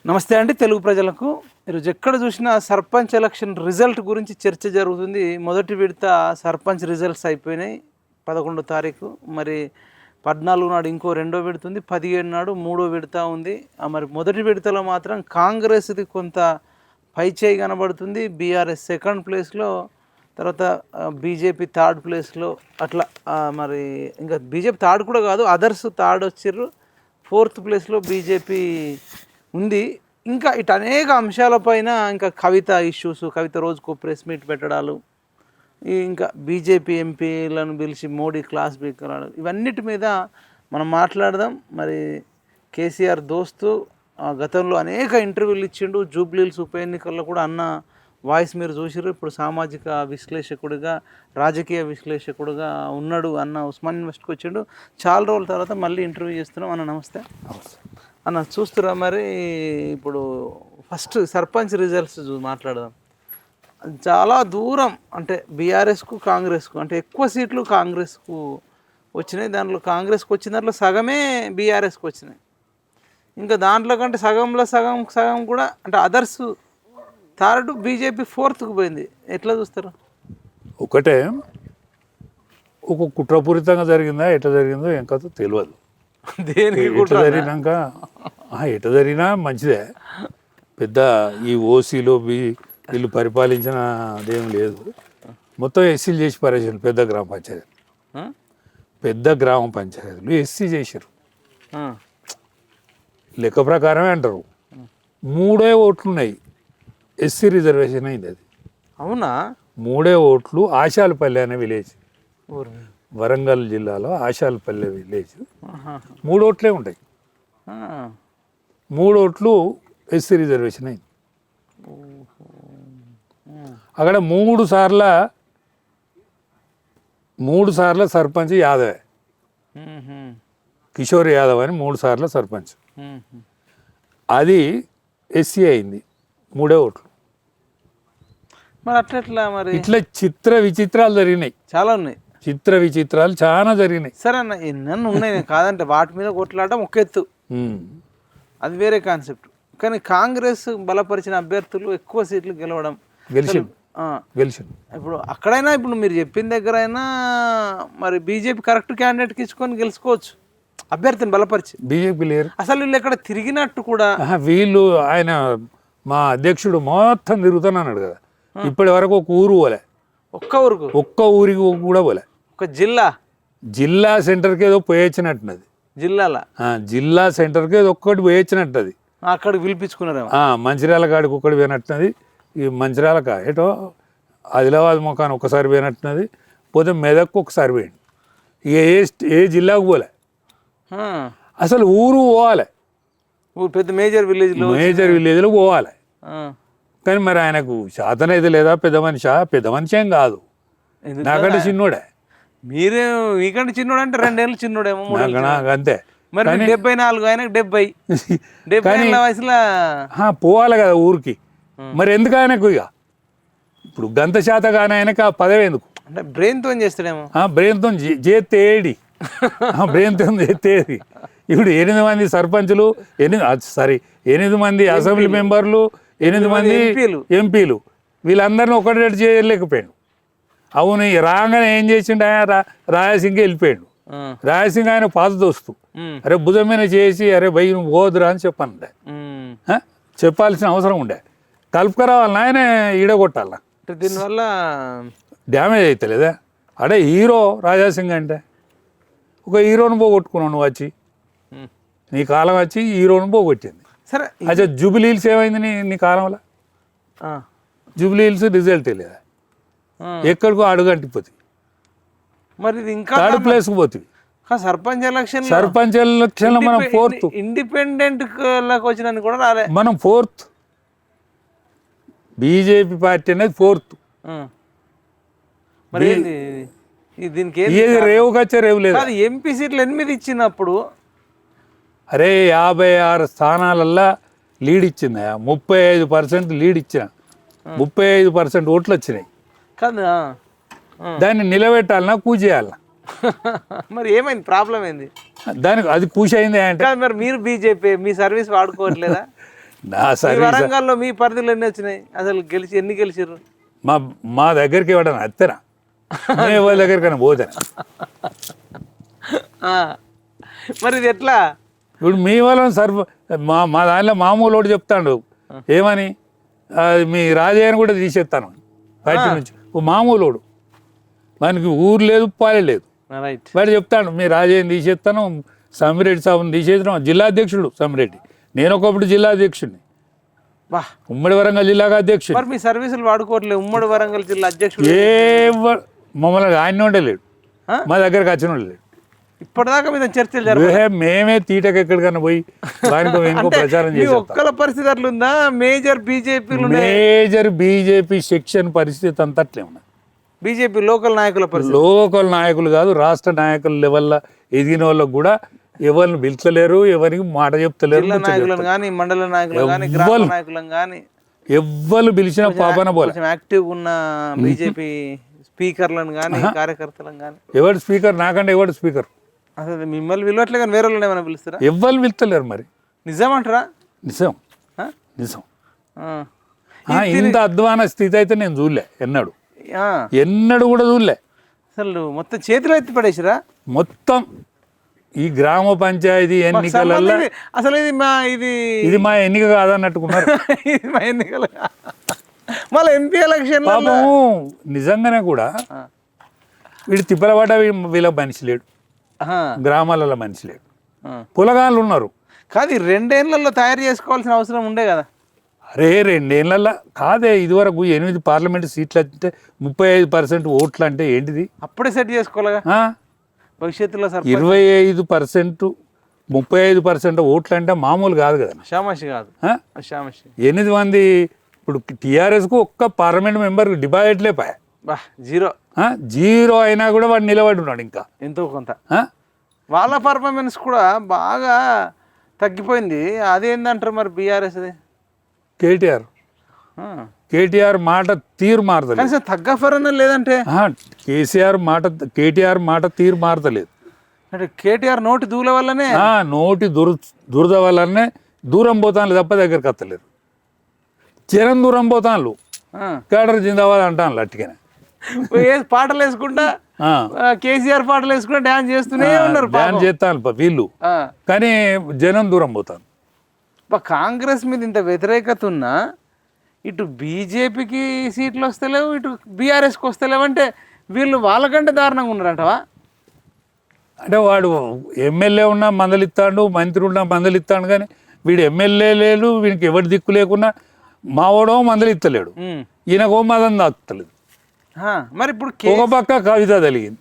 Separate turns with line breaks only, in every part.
నమస్తే అండి తెలుగు ప్రజలకు. ఈరోజు ఎక్కడ చూసినా సర్పంచ్ ఎలక్షన్ రిజల్ట్ గురించి చర్చ జరుగుతుంది. మొదటి విడత సర్పంచ్ రిజల్ట్స్ అయిపోయినాయి 11వ తారీఖు. మరి 14 నాడు ఇంకో రెండో విడత ఉంది, 17 నాడు మూడో విడత ఉంది. మరి మొదటి విడతలో మాత్రం కాంగ్రెస్ది కొంత పైచేయి కనబడుతుంది. బీఆర్ఎస్ సెకండ్ ప్లేస్లో, తర్వాత బీజేపీ థర్డ్ ప్లేస్లో, అట్లా మరి ఇంకా బీజేపీ థర్డ్ కూడా కాదు, అదర్స్ థర్డ్ వచ్చిర్రు. 4th ప్లేస్లో బీజేపీ ఉంది. ఇంకా ఇటు అనేక అంశాలపైన ఇంకా కవిత ఇష్యూస్, కవిత రోజుకు ప్రెస్ మీట్ పెట్టడాలు, ఇంకా బీజేపీ ఎంపీలను పిలిచి మోడీ క్లాస్ బీకరాలు, ఇవన్నిటి మీద మనం మాట్లాడదాం. మరి కేసీఆర్ దోస్తు గతంలో అనేక ఇంటర్వ్యూలు ఇచ్చిండు. జూబ్లీహిల్స్ ఉప ఎన్నికల్లో కూడా అన్న వాయిస్ మీరు చూసిర్రు. ఇప్పుడు సామాజిక విశ్లేషకుడిగా, రాజకీయ విశ్లేషకుడిగా ఉన్నాడు. అన్న ఉస్మాన్ యూనివర్సిటీకి వచ్చిండు. చాలా రోజుల తర్వాత మళ్ళీ ఇంటర్వ్యూ చేస్తున్నాం. అన్న నమస్తే. అన్న చూస్తురా, మరి ఇప్పుడు ఫస్ట్ సర్పంచ్ రిజల్ట్స్ మాట్లాడదాం. చాలా దూరం అంటే బీఆర్ఎస్కు కాంగ్రెస్కు అంటే ఎక్కువ సీట్లు కాంగ్రెస్కు వచ్చినాయి. దాంట్లో కాంగ్రెస్కి వచ్చిన దాంట్లో సగమే బీఆర్ఎస్కి వచ్చినాయి. ఇంకా దాంట్లో కంటే సగంలో సగం కూడా అంటే అదర్స్ థర్డ్, బీజేపీ 4th పోయింది. ఎట్లా చూస్తారు?
ఒకటే ఒక కుట్రపూరితంగా జరిగిందా, ఎట్లా జరిగిందో ఏం కాదో తెలియదు.
దేనికి
జరిగినాక ఎట్లా జరిగినా మంచిదే. పెద్ద ఈ ఓసీలో వీళ్ళు పరిపాలించిన అదేం లేదు. మొత్తం ఎస్సీలు చేసి పారేసారు. పెద్ద గ్రామ పంచాయతీలు ఎస్సీ చేశారు. లెక్క ప్రకారమే అంటారు. 3 ఓట్లున్నాయి, ఎస్సీ రిజర్వేషన్ అయింది. అది
అవునా?
3 ఓట్లు ఆశాలపల్లి అనే విలేజ్, వరంగల్ జిల్లాలో ఆశాలపల్లి విలేజ్. 3 ఓట్లే ఉంటాయి. 3 ఓట్లు ఎస్సీ రిజర్వేషన్ అయింది. అక్కడ 3 సార్ల సర్పంచ్ యాదవే, కిషోర్ యాదవ్ అని 3 సార్ల సర్పంచ్. అది ఎస్సీ అయింది. 3 ఓట్లు.
మరి అట్లా మరి
ఇట్లా చిత్ర విచిత్రాలు జరిగినాయి.
చాలా ఉన్నాయి.
చిత్ర విచిత్రాలు చాలా జరిగినాయి.
సరే అన్న, ఎన్నెన్న ఉన్నాయి కాదంటే వాటి మీద కొట్లాడడం ఒక ఎత్తు, అది వేరే కాన్సెప్ట్. కానీ కాంగ్రెస్ బలపరిచిన అభ్యర్థులు ఎక్కువ సీట్లు గెలిచింది. ఇప్పుడు అక్కడైనా ఇప్పుడు మీరు చెప్పిన దగ్గర అయినా మరి బీజేపీ కరెక్ట్ క్యాండిడేట్కి ఇచ్చుకొని గెలుచుకోవచ్చు, అభ్యర్థిని బలపరిచి.
బీజేపీ లేరు
అసలు వీళ్ళు ఎక్కడ తిరిగినట్టు కూడా.
వీళ్ళు ఆయన మా అధ్యక్షుడు మొత్తం తిరుగుతున్నాడు కదా. ఇప్పటి వరకు ఒక ఊరు పోలే, ఒక్క ఊరికి కూడా పోలే.
ఒక జిల్లా
సెంటర్కి ఏదో పోయొచ్చినట్టున్నది. జిల్లా సెంటర్కి ఏదో ఒక్కటి పోయొచ్చినట్టుది.
అక్కడికి పిలిపించుకున్నారు.
మంచిర్యాల కాడికి ఒక్కటి పోయినట్టున్నది. ఈ మంచిర్యాల ఏటో ఆదిలాబాద్ మొఖాన్ని ఒకసారి పోయినట్టున్నది. పోతే మెదక్కు ఒకసారి పోయింది. ఇక ఏ జిల్లాకు పోలే. అసలు ఊరు పోవాలి,
పెద్ద మేజర్
విలేజ్లో పోవాలి. కానీ మరి ఆయనకు శాతనైతే లేదా? పెద్ద మనిషి ఏం కాదు, నాకంటే చిన్నోడే.
మీరే మీకంటే చిన్నోడు అంటే 2 ఏళ్ళు చిన్నోడేమో,
అంతే.
మరి 74, ఆయనకు 70 వయసులో
పోవాలి కదా ఊరికి. మరి ఎందుకు ఆయనకు ఇక ఇప్పుడు గంత శాత కానీ ఆయనకు ఆ పదవి ఎందుకు?
అంటే బ్రెయిన్తో చేస్తాడేమో.
బ్రెయిన్తో చేస్తే ఏడి, బ్రెయిన్తో చేస్తే ఏది? ఇప్పుడు 8 మంది సర్పంచులు, 8 మంది అసెంబ్లీ మెంబర్లు, 8 మంది ఎంపీలు, వీళ్ళందరినీ ఒకటి రెడ్డి చేయలేకపోయాడు. అవును, రాగానే ఏం చేసిండు ఆయన? రాయసింగ్ వెళ్ళిపోయాడు. రాయసింగ్ ఆయన పాత దోస్తు. అరే భుజం మీద చేసి అరే భయ్ నువ్వు పోదురా అని చెప్పండి, చెప్పాల్సిన అవసరం ఉండే. కలుపుకరావాలని ఆయన ఈడగొట్టాల.
దీనివల్ల
డ్యామేజ్ అవుతలేదా? అడే హీరో రాజాసింగ్ అంటే ఒక హీరోను పోగొట్టుకున్నావు నువ్వు. వచ్చి నీ కాలం వచ్చి హీరోను పోగొట్టింది.
సరే,
అచ్చా జూబ్లీహిల్స్ ఏమైంది నీ కాలంలో? జూబ్లీహిల్స్ రిజల్ట్ లేదా? ఎక్కడికో అడుగంటిపోతుంది.
మరి ఇంకా
3rd ప్లేస్కి పోతుంది.
సర్పంచ్
ఎలక్షన్లో మనం 4th.
ఇండిపెండెంట్ వచ్చిన కూడా రాలే,
మనం 4th. బీజేపీ పార్టీ అనేది 4th.
మరి దీనికి
ఏది రేవు కచ్చా రేవు లేదు.
ఎంపీ సీట్లు 8 ఇచ్చినప్పుడు
అరే 56 స్థానాలల్లా లీడ్ ఇచ్చింది. 35% లీడ్ ఇచ్చిన, 35% ఓట్లు వచ్చినాయి
కదా.
దాన్ని నిలబెట్టాలన్నా కూచేయాలన్నా?
మరి ఏమైంది? ప్రాబ్లం ఏంది
దానికి? అది కూష్ అయింది అంటే
మరి మీరు బీజేపీ మీ సర్వీస్ వాడుకోవట్లేదా?
నా
ఈ
సర్వీస్
వరంగల్లో మీ పరిధిలో ఎన్ని వచ్చినాయి అసలు ఎన్ని గెలిచిర్రు?
మా దగ్గరికి ఇవ్వడం అత్తరా నేను వాళ్ళ దగ్గరికైనా పోతాను.
ఆ, మరి ఇది ఎట్లా?
ఇప్పుడు మీ వాళ్ళని మా దానిలో మామూలు ఒకటి చెప్తాడు ఏమని మీ రాజయ్యని కూడా తీసేస్తాను పార్టీ నుంచి. ఓ మామూలుడు మనకి ఊరు లేదు పాలే లేదు,
రైట్.
వాడు చెప్తాడు మీ రాజయ్యని తీసేస్తాను, సమిరెడ్డి సాబుని తీసేస్తాను. జిల్లా అధ్యక్షుడు సమిరెడ్డి, నేను ఒకప్పుడు జిల్లా అధ్యక్షుడిని,
బా,
ఉమ్మడి వరంగల్ జిల్లాగా అధ్యక్షుడు.
మరి మీ సర్వీసులు వాడుకోవట్లేదు. ఉమ్మడి వరంగల్ జిల్లా అధ్యక్షుడు
మమ్మల్ని ఆయన ఉండే లేడు, మా దగ్గరకు వచ్చిన లేడు.
ఇప్పటిదాకా మీద చర్చలు జరుగుతాయి.
మేమే తీటకి ఎక్కడికన్నా పోయి దానికో ఇంకో ప్రచారం చేసి
ఒక్కల పరిస్థితి అట్లుందా? మేజర్
బీజేపీ సెక్షన్ పరిస్థితి అంతా అట్లే ఉన్నది.
బీజేపీ లోకల్ నాయకుల పరిస్థితి,
లోకల్ నాయకులు కాదు రాష్ట్ర నాయకుల లెవెల్లో ఎదిగిన వాళ్ళకు కూడా ఎవరిని పిలిచలేరు, ఎవరికి మాట చెప్తలేరు.
జిల్లా నాయకులను కానీ, మండల నాయకులను కానీ, గ్రామ నాయకులను కానీ
ఎవ్వరు పిలిచిన పాపన పోలే.
కొంచెం యాక్టివ్ ఉన్న బీజేపీ స్పీకర్లను కానీ, కార్యకర్తలను కానీ.
ఎవరు స్పీకర్? నాకంటే ఎవరు స్పీకర్?
అసలు మిమ్మల్ని పిలవట్లే కానీ వేరే వాళ్ళని ఏమైనా పిలుస్తారా?
ఎవ్వరు పిలుస్తలేరు. మరి
నిజమంటారా?
నిజం నిజం. ఇంత అధ్వాన స్థితి అయితే నేను చూడలే ఎన్నడు కూడా చూడలే.
అసలు మొత్తం చేతిలో ఎత్తి పడేసిరా
మొత్తం. ఈ గ్రామ పంచాయతీ ఎన్నికలలో
అసలు
ఇది మా ఎన్నిక కాదన్నట్టుకున్నారు.
ఇది మా ఎన్నికలు మళ్ళీ ఎంపీ ఎలక్షన్
నిజంగానే కూడా వీడు తిప్పలబడ్డ వీళ్ళ మనిషి లేడు, గ్రామాలలో మనిషి లేడు, పొలగాళ్ళు ఉన్నారు.
కాదు 2 ఏళ్లలో తయారు చేసుకోవాల్సిన అవసరం ఉండే కదా.
అరే 2 ఏళ్ళల్లో కాదే, ఇదివరకు 8 పార్లమెంటు సీట్లు అంటే 35% ఓట్లు అంటే ఏంటిది?
అప్పుడే సెట్ చేసుకోవాలిగా భవిష్యత్తులో.
25% 35% ఓట్లు అంటే మామూలు కాదు కదా,
షామాషి కాదు.
8 మంది. ఇప్పుడు టీఆర్ఎస్కు ఒక్క పార్లమెంట్ మెంబర్ డిపాజిట్ లేపాయ, జీరో అయినా కూడా వాడు నిలబడి ఉన్నాడు. ఇంకా
ఎంతో కొంత వాళ్ళ పర్ఫార్మెన్స్ కూడా బాగా తగ్గిపోయింది. అదేంటంటారు మరి బీఆర్ఎస్?
కేటీఆర్ మాట తీరు మారతలేదు.
తగ్గఫరన లేదంటే
కేటీఆర్ మాట తీరు మారతలేదు.
అంటే కేటీఆర్ నోటి దూల వల్లనే,
నోటి దురద వల్లనే దూరం పోతాను తప్ప దగ్గరికి వస్తలేరు. జనం దూరం పోతాను, కేడర్ జిందాబాద్ అంటాను అట్టుగానే.
పాటలు వేసుకుంటా కేసీఆర్ పాటలు వేసుకుంటా డాన్స్ చేస్తూనే ఉన్నారు.
డాన్స్ చేస్తాను వీళ్ళు, కానీ జనం దూరం పోతాను.
కాంగ్రెస్ మీద ఇంత వ్యతిరేకత ఉన్నా ఇటు బీజేపీకి సీట్లు వస్తలేవు, ఇటు బీఆర్ఎస్కి వస్తలేవు. అంటే వీళ్ళు వాళ్ళకంటే దారుణంగా ఉన్నారంటవా?
అంటే వాడు ఎమ్మెల్యే ఉన్నా మందలిస్తాడు, మంత్రి ఉన్నా మందలిస్తాడు, కానీ వీడు ఎమ్మెల్యే లేడు, వీడికి ఎవరి దిక్కు లేకున్నా మావాడో మందలిస్తలేడు, ఈయనకో మదం దాకుతలేదు.
మరి ఇప్పుడు
ఒక పక్క కవిత తలిగింది,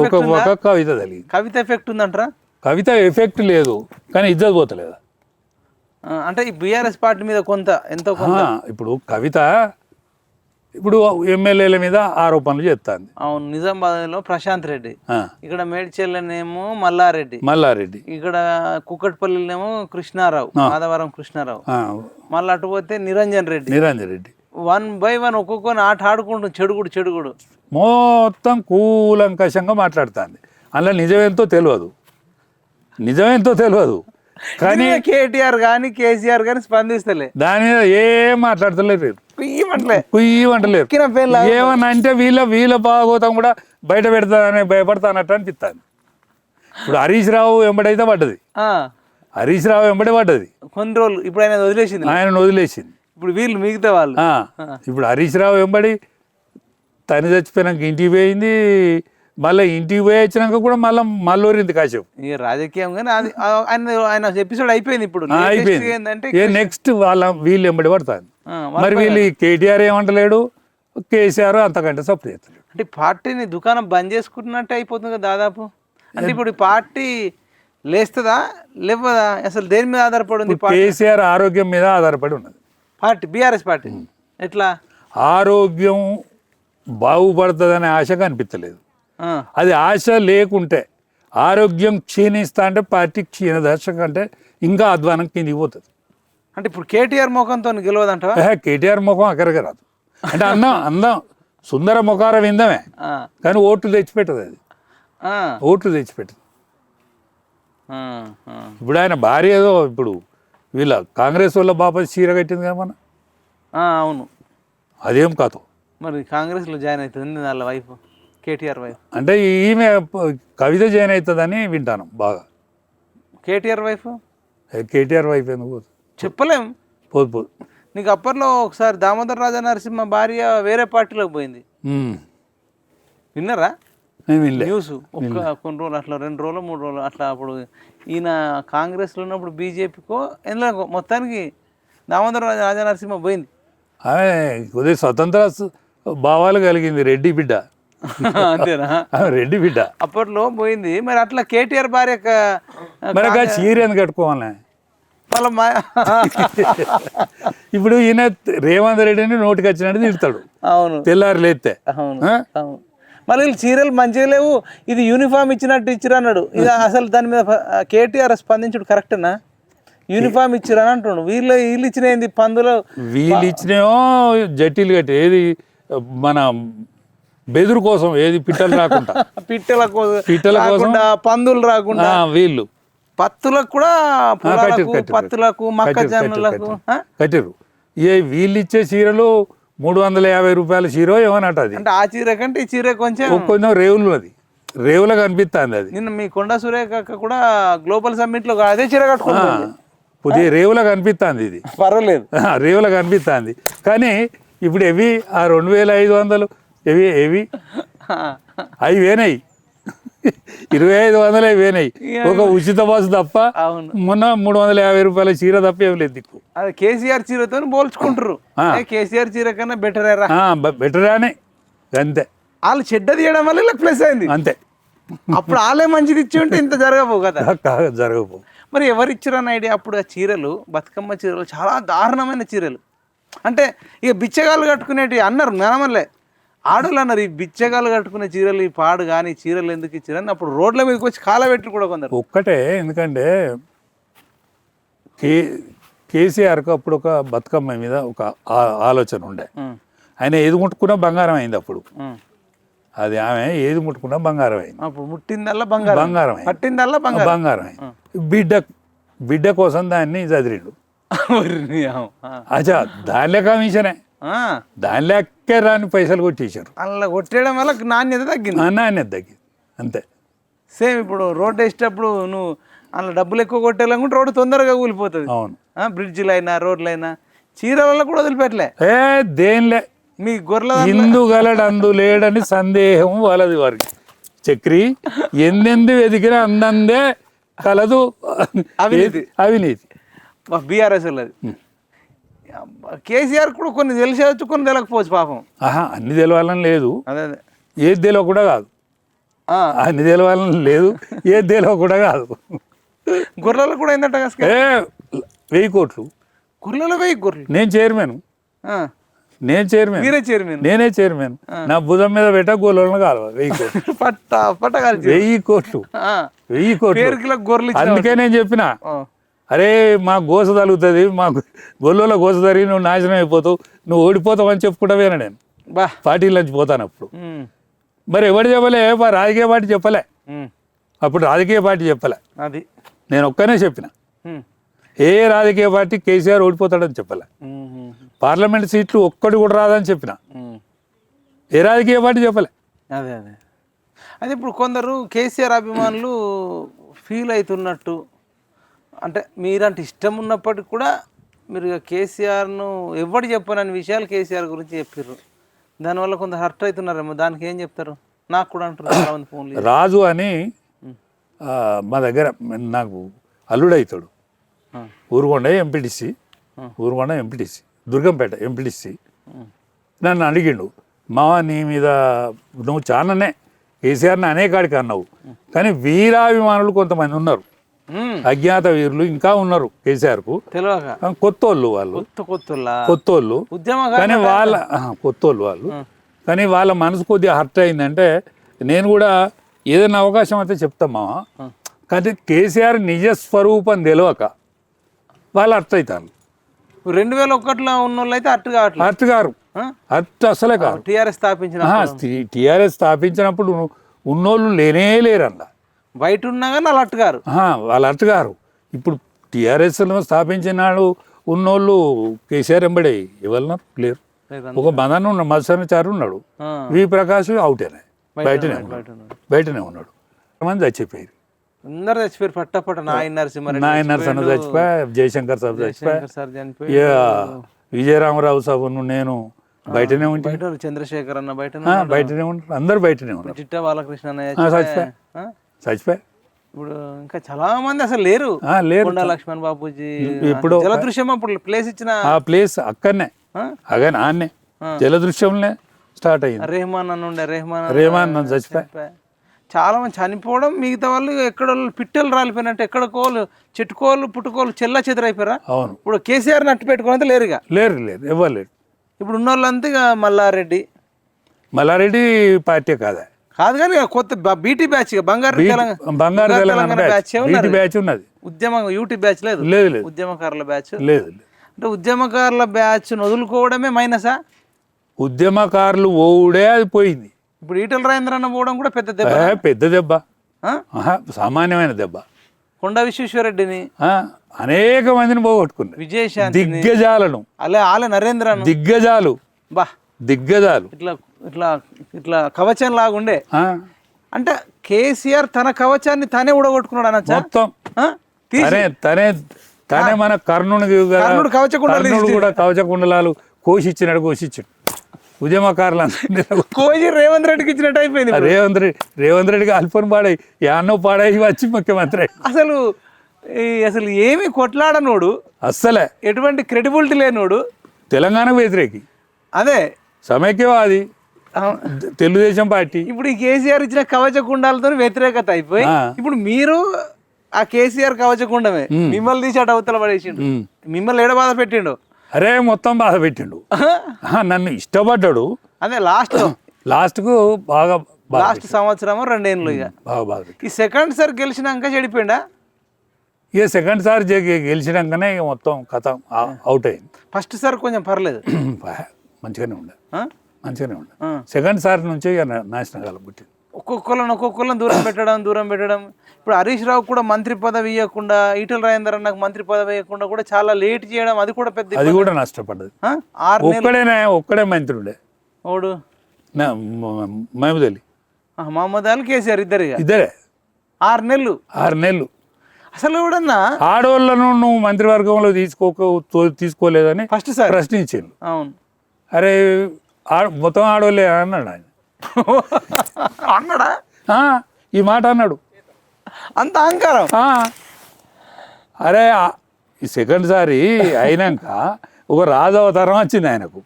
ఒక పక్క కవిత తలిగింది.
కవిత ఎఫెక్ట్ ఉందంటారా?
కవిత ఎఫెక్ట్ లేదు, కానీ ఇజ్జత్ పోతలేదు.
అంటే ఈ బీఆర్ఎస్ పార్టీ మీద ఎంతో కొంత.
ఇప్పుడు కవిత ఇప్పుడు ఎమ్మెల్యేల మీద ఆరోపణలు చేస్తాంది.
అవును, నిజామాబాద్లో ప్రశాంత్ రెడ్డి, ఇక్కడ మేడ్చల్లోనేమో మల్లారెడ్డి, ఇక్కడ కుక్కట్పల్లినేమో కృష్ణారావు, మాధవరం కృష్ణారావు, మళ్ళీ అటు పోతే నిరంజన్ రెడ్డి. 1 by 1 ఒక్కొక్కని ఆట ఆడుకుంటూ చెడుగుడు
మొత్తం కూలంకషంగా మాట్లాడుతుంది. అందులో నిజమేంతో తెలియదు, కానీ
కేటీఆర్ కానీ కేసీఆర్ కానీ స్పందిస్తలే,
దాని మీద ఏం మాట్లాడతలేరు, కుయ్యమంటలేరు. ఏమన్నా అంటే వీళ్ళ భాగవతం కూడా బయట పెడతానని భయపడతానట్టు అనిపిస్తుంది. ఇప్పుడు హరీష్ రావు వెంబడైతే పడ్డది,
కొన్ని రోజులు. ఇప్పుడు ఆయన
వదిలేసింది.
ఇప్పుడు వీళ్ళు మిగతా వాళ్ళు.
ఇప్పుడు హరీష్ రావు వెంబడి తను చచ్చిపోయినాక ఇంటికి పోయింది, మళ్ళీ ఇంటికి పోయి వచ్చినాక కూడా మళ్ళీ కాసేపు
ఇక రాజకీయం. కానీ అది ఆయన ఎపిసోడ్ అయిపోయింది. ఇప్పుడు
అయిపోయింది. నెక్స్ట్ వీళ్ళు వెంబడి పడుతుంది. మరి వీళ్ళు కేటీఆర్ ఏమంటలేడు, కేసీఆర్ అంతకంటే సపోర్ట్ చేస్తలేడు.
అంటే పార్టీని దుకాణం బంద్ చేసుకుంటున్నట్టే అయిపోతుంది కదా దాదాపు. అంటే ఇప్పుడు ఈ పార్టీ లేస్తుందా లేవదా? అసలు దేని మీద ఆధారపడి ఉంది?
కేసీఆర్ ఆరోగ్యం మీద ఆధారపడి ఉన్నది
పార్టీ, బీఆర్ఎస్ పార్టీ. ఎట్లా ఆరోగ్యం
బాగుపడుతుందనే ఆశ కనిపించలేదు. అది ఆశ లేకుంటే ఆరోగ్యం క్షీణిస్తా అంటే పార్టీ క్షీణదశ కంటే ఇంకా అధ్వానం కిందికి పోతుంది.
అంటే ఇప్పుడు కేటీఆర్ ముఖంతో గెలవదంట.
కేటీఆర్ ముఖం అక్కడికి రాదు. అంటే అందం సుందర ముఖార విందమే, కానీ ఓట్లు తెచ్చిపెట్టదు. అది ఓట్లు తెచ్చిపెట్టదు. ఇప్పుడు ఆయన భార్య ఏదో ఇప్పుడు వీళ్ళ కాంగ్రెస్ వాళ్ళ బాపతి చీర కట్టింది కదా మన
అవును.
అదేం కాదు.
మరి కాంగ్రెస్లో జాయిన్ అవుతుంది వాళ్ళ వైఫ్, కేటీఆర్ వైఫ్.
అంటే ఈమె కవిత జాయిన్ అవుతుందని వింటాను బాగా.
కేటీఆర్ వైఫ్,
కేటీఆర్ వైఫ్ ఎందుకు పోదు?
చెప్పలేం.
పోదు పోదు.
నీకు అప్పట్లో ఒకసారి దామోదర్ రాజా నరసింహ భార్య వేరే పార్టీలోకి పోయింది, విన్నారా? న్యూస్ కొన్ని రోజులు అట్లా 2 రోజులు 3 రోజులు అట్లా. అప్పుడు ఈయన కాంగ్రెస్లో ఉన్నప్పుడు బీజేపీకో ఎందులో మొత్తానికి దామోదర్ రాజా నరసింహ పోయింది.
కొద్దిగా స్వతంత్ర భావాలు కలిగింది, రెడ్డి బిడ్డ.
అంతేనా?
రెడ్డి బిడ్డ
అప్పట్లో పోయింది. మరి అట్లా కేటీఆర్ భార్య
మరి చీర ఎందుకు కట్టుకోవాలి?
వాళ్ళ
ఇప్పుడు ఈయన రేవంత్ రెడ్డిని నోటికి వచ్చినట్టు తిడతాడు.
అవును,
తెల్లారి లేస్తే.
అవును. మళ్ళీ వీళ్ళు చీరలు మంచిగా లేవు, ఇది యూనిఫామ్ ఇచ్చినట్టు ఇచ్చిరు అన్నాడు. ఇది అసలు దాని మీద కేటీఆర్ స్పందించుడు కరెక్టేనా? యూనిఫామ్ ఇచ్చిరు అని అంటున్నాడు. వీళ్ళు ఇచ్చిన ఏంది పందులు,
వీళ్ళు ఇచ్చినేమో జట్టీలు కట్టి ఏది మన బెదురు కోసం, ఏది పిట్టలు రాకుండా పిట్టల కోసం
పందులు రాకుండా
వీళ్ళు
పత్తులకు కూడా పత్తులకు మొక్కజొన్నలకు
కట్టిరు. వీళ్ళు ఇచ్చే చీరలు 350 రూపాయల చీర ఏమన్నట్టు. అది
అంటే ఆ చీర కంటే ఈ చీర కొంచెం
రేవులు, అది రేవులో కనిపిస్తుంది. అది
నిన్న మీ కొండా సురేఖ కూడా గ్లోబల్ సమ్మిట్ లో అదే చీర కట్టుకుంటుంది,
కొద్దిగా రేవులో కనిపిస్తుంది. ఇది
పర్వాలేదు,
రేవులో కనిపిస్తుంది. కానీ ఇప్పుడు ఎవి ఆ 2500 ఎవి అవి వేనాయి, 2500 వేనాయి. ఒక ఉచిత బస్సు తప్ప మొన్న 350 రూపాయల చీర తప్ప ఏం లేదు దిక్కు.
అది కేసీఆర్ చీరతో పోల్చుకుంటారు. కేసీఆర్ చీర కన్నా
బెటరే అని అంతే.
వాళ్ళు చెడ్డ తీయడం వల్ల ఇలా ప్లస్ అయింది
అంతే.
అప్పుడు వాళ్ళే మంచిది ఇచ్చి ఉంటే ఇంత జరగబో కదా,
జరగబో.
మరి ఎవరు ఇచ్చారన్న ఐడియా? అప్పుడు ఆ చీరలు, బతుకమ్మ చీరలు చాలా దారుణమైన చీరలు. అంటే ఇక బిచ్చగాళ్ళు కట్టుకునేటివి అన్నారు మనమల్లే, ఆడోళ్ళు అన్నారు ఈ బిచ్చగాళ్ళు కట్టుకునే చీరలు ఈ పాడు కానీ చీరలు ఎందుకు ఇచ్చారని. అప్పుడు రోడ్ల మీదకి వచ్చి కాలబెట్టి కూడా కొందరు.
ఒక్కటే ఎందుకంటే కేసీఆర్కు అప్పుడు ఒక బతుకమ్మ మీద ఒక ఆలోచన ఉండే. ఆయన ఏది ముట్టుకున్నా బంగారం అయింది అప్పుడు. అది ఆమె ఏది ముట్టుకున్నా బంగారం అయింది.
అప్పుడు ముట్టిందల్లా బంగారం అయింది, పట్టిందల్లా బంగారం
అయింది. బిడ్డ కోసం దాన్ని చదిరిండు. అచ్చా దానిలో కమిషనే, దానిలోకే రాని పైసలు కొట్టేశారు.
అలా కొట్టేయడం వల్ల నాణ్యత తగ్గింది.
నాణ్యత తగ్గింది అంతే.
సేమ్ ఇప్పుడు రోడ్డు వేసేటప్పుడు నువ్వు అలా డబ్బులు ఎక్కువ కొట్టేయాలనుకుంటే రోడ్డు తొందరగా కూలిపోతుంది.
అవును,
బ్రిడ్జిలు అయినా రోడ్లు అయినా చీరలలో కూడా వదిలిపెట్టలే.
దేనిలే
మీ గొర్రెల
ఇందు గలడు అందు లేడని సందేహం వాళ్ళది వారికి. చక్రి ఎందెందు వెతికినా అందందే కలదు అవినీతి.
బీఆర్ఎస్ అది. కేసీఆర్ కూడా కొన్ని తెలిసేవచ్చు, కొన్ని తెలియకపోవచ్చు పాపం.
అన్ని తెలవాలని లేదు,
అదే
ఏది తెలియ కూడా కాదు. అన్ని తెలవాలని లేదు, ఏది తెలియ కూడా కాదు.
గొర్రెలు కూడా ఏంటంట
1000 కోట్లు.
గొర్రెలు 1000 గొర్రెలు.
నేను చైర్మన్,
మీరే చైర్మన్,
నేనే చైర్మన్. నా భుజం మీద పెట్ట గొర్రెలను కావాలి 1000 కోట్లు. 1000 కోట్లు, 1000 కోట్లు.
గొర్రెలు.
అందుకే నేను చెప్పిన, అరే మా గోస తగులుతుంది, మా గొల్లలో గోస తరిగి నువ్వు నాశనం అయిపోతావు, నువ్వు ఓడిపోతావు అని చెప్పుకుంటావేనా నేను పార్టీలోంచి పోతాను అప్పుడు. మరి ఎవరు చెప్పలే, మా రాజకీయ పార్టీ చెప్పలే, అప్పుడు రాజకీయ పార్టీ చెప్పలే,
అది
నేను ఒక్కనే చెప్పిన. ఏ రాజకీయ పార్టీ కేసీఆర్ ఓడిపోతాడని చెప్పలే, పార్లమెంట్ సీట్లు ఒక్కటి కూడా రాదని చెప్పిన. ఏ రాజకీయ పార్టీ చెప్పలే.
అదే అది ఇప్పుడు కొందరు కేసీఆర్ అభిమానులు ఫీల్ అవుతున్నట్టు, అంటే మీరంటే ఇష్టం ఉన్నప్పటికి కూడా మీరు కేసీఆర్ను ఎవరు చెప్పనని విషయాలు కేసీఆర్ గురించి చెప్పారు, దానివల్ల కొంత హర్ట్ అవుతున్నారేమో. దానికి ఏం చెప్తారు? నాకు కూడా అంటారు ఫోన్లు.
రాజు అని మా దగ్గర నాకు అల్లుడవుతాడు, ఊరుకొండ ఎంపీటీసీ, దుర్గంపేట ఎంపీటీసీ. నన్ను అడిగిండు, మావా నీ మీద నువ్వు చాలానే కేసీఆర్ని అనేకాడికి అన్నావు, కానీ వీరాభిమానులు కొంతమంది ఉన్నారు, అజ్ఞాత వీరులు ఇంకా ఉన్నారు కేసీఆర్కు, కొత్తోళ్ళు వాళ్ళు, కొత్తోళ్ళు. కానీ కొత్తోళ్ళు వాళ్ళు, కానీ వాళ్ళ మనసు కొద్దిగా హర్ట్ అయిందంటే నేను కూడా ఏదైనా అవకాశం అయితే చెప్తాం మావా, కానీ కేసీఆర్ నిజస్వరూపం తెలియక వాళ్ళు హర్ట్ అవుతారు.
2001లో ఉన్న వాళ్ళు అయితే
హర్ట్ గారు అసలే కాదు. టీఆర్ఎస్ స్థాపించినప్పుడు ఉన్నోళ్ళు లేనే లేరన్న,
బయట ఉన్నా కానీ వాళ్ళు అట్టుగారు.
వాళ్ళు అట్టుగారు. ఇప్పుడు టీఆర్ఎస్ను స్థాపించినాడు ఉన్నోళ్ళు కేసీఆర్ ఎంబడే ఎవరన్నా లేరు. ఒక మదన్ ఉన్నాడు, మత్స్యాచారి ఉన్నాడు, వి ప్రకాష్ అవుటేనే బయటనే ఉన్నాడు. మంది చచ్చిపోయారు,
అందరు చచ్చిపోయారు. పట్టపట్ట నాయన
నరసింహ చచ్చిపోయా, జయశంకర్ సాబ్ చచ్చిపోయా, విజయరామరావు సాబు నేను బయటనే ఉంటాను,
చంద్రశేఖర్ అన్న
బయటనే ఉంటారు, అందరు బయటనే ఉన్నారు.
చిట్ట బాలకృష్ణ
చచ్చిపోయా.
ఇప్పుడు ఇంకా చాలా మంది అసలు లేరు. కొండా లక్ష్మణ్ బాపూజీ
ఇప్పుడు
జలదృశ్యం అప్పుడు ప్లేస్ ఇచ్చిన
ఆ ప్లేస్ అక్కడనే అగానే ఆన్నే జలదృశ్యంలో స్టార్ట్ అయ్యింది.
రెహమాన్ అని ఉండే,
రెహమాన్ చచ్చిపోయా.
చాలా మంది చనిపోవడం, మిగతా వాళ్ళు ఎక్కడ పిట్టలు రాలిపోయినట్టు ఎక్కడికోళ్ళు చెట్టుకోళ్ళు పుట్టుకోళ్ళు చెల్ల చెదరైపోయారా.
అవును,
ఇప్పుడు కేసీఆర్ నట్టు పెట్టుకుని లేరు, ఇక
లేరు ఎవరు లేరు.
ఇప్పుడు ఉన్న వాళ్ళంతా ఇక మల్లారెడ్డి
పార్టీ కాదా
కాదు కానీ కొత్త బీటీ బ్యాచ్ బంగారు
తెలంగాణ బ్యాచ్ ఉన్నది.
ఉద్యమ యూటీ బ్యాచ్ లేదు, ఉద్యమకారుల బ్యాచ్
లేదు.
అంటే ఉద్యమకారుల బ్యాచ్ వదులుకోవడమే మైనసా?
ఉద్యమకారులు ఓడే అది పోయింది.
ఇప్పుడు ఈటల రాజేంద్రన్న పోవడం కూడా పెద్ద దెబ్బ,
సామాన్యమైన దెబ్బ.
కొండా విశ్వేశ్వరరెడ్డిని
అనేక మందిని పోగొట్టుకున్నారు,
విజయశాంతి
దిగ్గజాలను,
ఆలే నరేంద్ర
దిగ్గజాలు
ఇట్లా ఇట్లా ఇట్లా కవచం లాగుండే. అంటే కేసీఆర్ తన కవచాన్ని తానే ఊడగొట్టుకున్నాడు అనొచ్చా?
మొత్తం తనే మన కర్ణుడు కూడా కవచకుండలాలు కోసిచ్చినాడు ఉద్యమకారులు
కోసి రేవంత్ రెడ్డికి ఇచ్చినట్టు అయిపోయింది.
రేవంత్ రెడ్డికి అల్పని పాడాయి, యాన్నో పాడాయి వచ్చి ముఖ్యమంత్రి.
అసలు ఏమి కొట్లాడనోడు,
అస్సలే
ఎటువంటి క్రెడిబిలిటీ లేనోడు,
తెలంగాణ వ్యతిరేకి,
అదే
సమైక్యవాది, తెలుగుదేశం పార్టీ.
ఇప్పుడు ఈ కేసీఆర్ ఇచ్చిన కవచకుండాలతో వ్యతిరేకత అయిపోయి ఇప్పుడు మీరు ఆ కేసీఆర్ కవచకుండమే మిమ్మల్ని తీసి అటు అవతల పడేసిండు. మిమ్మల్ని ఏడ బాధ పెట్టిండు?
అరే మొత్తం బాధ పెట్టిండు, నన్ను ఇష్టపడ్డాడు.
అదే లాస్ట్
కు బాగా
లాస్ట్ సంవత్సరం 2 ఏళ్ళు ఇక
బాగా
ఈ సెకండ్ సార్ గెలిచినాక చెడిపోయిండా?
ఇక సెకండ్ సార్ గెలిచినాకనే ఇక మొత్తం కథ అవుట్ అయింది.
ఫస్ట్ సార్ కొంచెం పర్లేదు,
మంచిగానే ఉండే. సెకండ్ సార్ నుంచి ఇక నాశనం కాలం పుట్టింది.
ఒక్కొక్కళ్ళని దూరం పెట్టడం. ఇప్పుడు హరీష్ రావు కూడా మంత్రి పదవి ఇవ్వకుండా, ఈటల రాజేందర్ నాకు మంత్రి పదవి ఇవ్వకుండా కూడా చాలా లేట్ చేయడం, అది కూడా పెద్ద,
అది కూడా నష్టపడ్డది. ఒక్కడే మంత్రి ఉండే,
ఓడు
మహమూద్ అలీ,
మహమ్మద్ అలీ, కేసీఆర్ ఇద్దరే 6 నెలలు. అసలు కూడా
ఆడవాళ్ళను నువ్వు మంత్రివర్గంలో తీసుకోలేదని
ఫస్ట్ సార్
ప్రశ్నించాను.
అవును,
అరే మొత్తం ఆడవాళ్ళే అన్నాడు ఆయన.
అన్నాడా?
ఈ మాట అన్నాడు,
అంత అహంకారం.
అరే ఈ సెకండ్ సారి అయినాక ఒక రాజు అవతారం వచ్చింది ఆయనకు.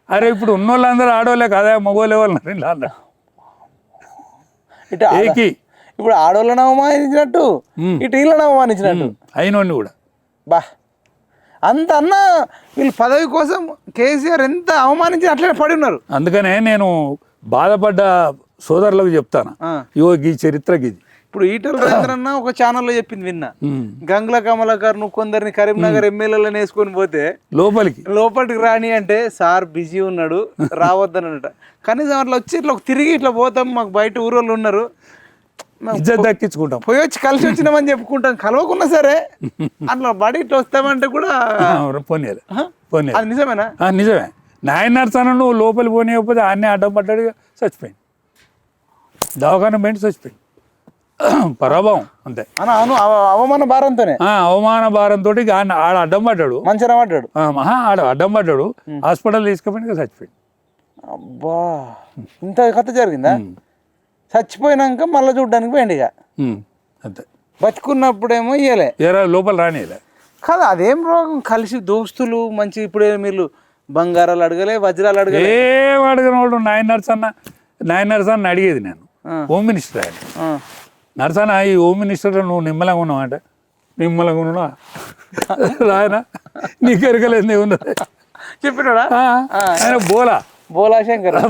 అరే ఇప్పుడు ఉన్నోళ్ళందరూ ఆడవాళ్ళే కదా, మగవాళ్ళు ఎవరు అన్నాడు.
ఇప్పుడు ఆడవాళ్ళని అవమానించినట్టు ఇటు వీళ్ళని అవమానించినట్టు
అయినోడిని కూడా
అంత అన్న వీళ్ళు పదవి కోసం కేసీఆర్ ఎంత అవమానించి అట్లనే పడి ఉన్నారు.
అందుకనే నేను బాధపడ్డ సోదరులకు చెప్తాను, ఇగో ఈ చరిత్రకి ఇది.
ఇప్పుడు ఈటల రాజేంద్రన్న ఒక ఛానల్లో చెప్పింది విన్నా, గంగుల కమలాకర్ నువ్వు కొందరిని కరీంనగర్ ఎమ్మెల్యేలను వేసుకొని పోతే లోపలికి రాని అంటే సార్ బిజీ ఉన్నాడు రావద్దనట. కనీసం అట్లా వచ్చి ఇట్లా తిరిగి ఇట్లా పోతాం, మాకు బయట ఊరోళ్ళు ఉన్నారు,
ఇజ్జత్ దక్కించుకుంటాం,
పోయి వచ్చి కలిసి వచ్చినామని చెప్పుకుంటాం, కలవకున్నా సరే అట్లా బడి ఇట్లా వస్తామంటే కూడా అది నిజమేనా?
నిజమే. నాయన నరసన్న నువ్వు లోపలి పోనీయకపోతే ఆయన్ని అడ్డం పడ్డాడు, చచ్చిపోయింది, దవాఖాన పోయింది, చచ్చిపోయింది. పరాభవం అంతే,
అవమాన భారంతోనే,
అవమాన భారంతో ఆడ అడ్డం పడ్డాడు,
మంచిగా పడ్డాడు,
ఆడ అడ్డం పడ్డాడు, హాస్పిటల్ తీసుకుపోయి చచ్చిపోయింది.
అబ్బా, ఇంత కథ జరిగిందా? చచ్చిపోయినాక మళ్ళీ చూడడానికి పోయింది ఇక
అంతే.
బతుకున్నప్పుడేమో ఇయ్యలే,
లోపల రానియలే
కదా. అదేం రోగం, కలిసి దోస్తులు మంచి. ఇప్పుడే మీరు బంగారాలు అడగలే, వజ్రాలు అడగలే,
ఏం అడగనోడు. నాయన నరసన్న అడిగేది నేను, హోమ్ మినిస్టర్ ఆయన. నరసన్న ఈ హోమ్ మినిస్టర్ నువ్వు నిమ్మలంగా ఉన్నావు అంటే, నిమ్మలంగా ఉన్నా రాయన నీకు ఎరగలేదు ఉన్నది
చెప్పినాడా
ఆయన.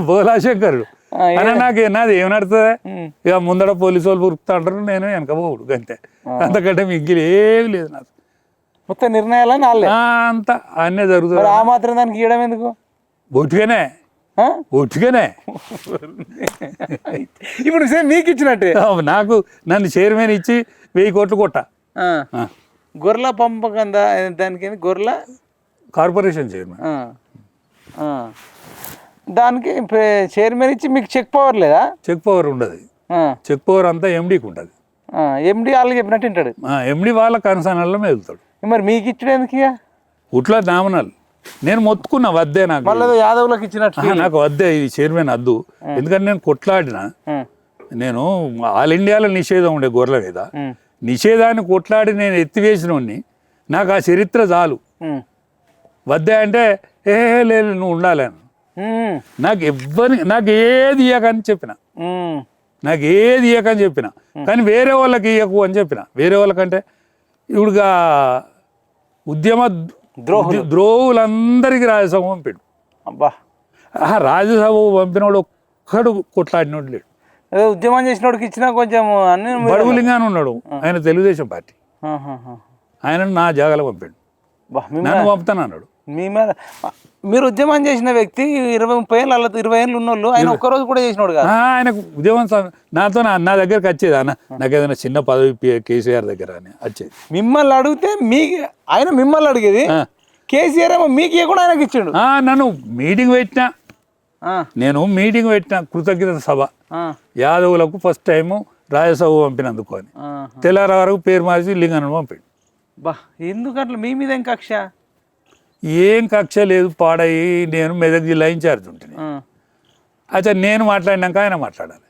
బోలాశంకరుడు అని నాది ఏం నడుతుంది. ఇక ముందర పోలీసు వాళ్ళు ఉరుకుతా అంటారు, నేను వెనక పోడు అంతే, అంతకంటే మిగిలి ఏమి లేదు నాకు.
మొత్తం నిర్ణయాలని
అంతా అన్నీ జరుగుతుంది.
ఆ మాత్రం దానికి ఇవ్వడం ఎందుకు?
ఒట్టిగానే
ఇప్పుడు మీకు ఇచ్చినట్టే.
నాకు నన్ను చైర్మన్ ఇచ్చి 1000 కోట్లు కొట్ట,
గొర్రెల పంపకం దానికి ఏంది గొర్రెల
కార్పొరేషన్ చైర్మన్.
దానికి చైర్మన్ ఇచ్చి మీకు చెక్ పవర్ లేదా?
చెక్ పవర్ ఉండదు. చెక్ పవర్ అంతా ఎండీకి ఉంటుంది.
ఎండి వాళ్ళు చెప్పినట్టు వింటాడు.
ఎండి వాళ్ళ కనసానాల్లో మెదులుతాడు.
మరి మీకు ఇచ్చాడు ఎందుకు? ఇక
ఉట్లా నామనాలు నేను మొత్తుకున్నా వద్దే, నాకు
మళ్ళీ యాదవులకు ఇచ్చినట్టు
నాకు వద్దే ఈ చైర్మన్ వద్దు. ఎందుకంటే నేను కొట్లాడిన, నేను ఆల్ ఇండియాలో నిషేధం ఉండే గొర్రెల మీద, నిషేధాన్ని కొట్లాడి నేను ఎత్తివేసినోడిని, నాకు ఆ చరిత్ర చాలు. వద్దే అంటే లేదు నువ్వు ఉండాలి అని. నాకు ఏది ఇయ్యకని చెప్పిన, నాకు ఏది ఇయ్యకని చెప్పిన, కానీ వేరే వాళ్ళకి ఇయ్యకు అని చెప్పిన. వేరే వాళ్ళకంటే ఇప్పుడుగా ఉద్యమ ద్రోహులందరికీ రాజ్యసభ పంపాడు.
అబ్బా,
రాజ్యసభ పంపినోడు ఒక్కడు కొట్లాడినోడు లేడు.
ఉద్యమం చేసినోడికి ఇచ్చినా కొంచెం అన్ని
బడుగులింగానే ఉన్నాడు. ఆయన తెలుగుదేశం పార్టీ, ఆయన నా జాగాలో పంపాడు. నన్ను పంపుతాను అన్నాడు.
మీరు ఉద్యమం చేసిన వ్యక్తి 20-30 ఏళ్ళు, 20 ఏళ్ళు ఉన్నోళ్ళు, ఆయన ఒక్కరోజు కూడా చేసినోడు కాదు.
ఆయనకు ఉద్యమం నాతో నా దగ్గరకు వచ్చేది, అన్న నాకు ఏదైనా చిన్న పదవి కేసీఆర్ దగ్గర అని వచ్చేది.
మిమ్మల్ని అడిగితే ఆయన మిమ్మల్ని అడిగేది, కేసీఆర్ ఏమో మీకు ఇవ్వకుండా ఆయనకి ఇచ్చాడు.
నన్ను మీటింగ్ పెట్టినా, నేను మీటింగ్ పెట్టిన కృతజ్ఞత సభ యాదవులకు ఫస్ట్ టైము రాజ్యసభ పంపినందుకు అని. తెల్లార వరకు పేరు మార్చి లింగను పంపాడు.
బా, ఎందుకట్లా మీ మీద ఏం కక్ష?
ఏం కక్ష లేదు. పాడయి నేను మెదక్ జిల్లా ఇన్ఛార్జ్ ఉంటుంది. అచ్చా నేను మాట్లాడినాక ఆయన మాట్లాడాలి.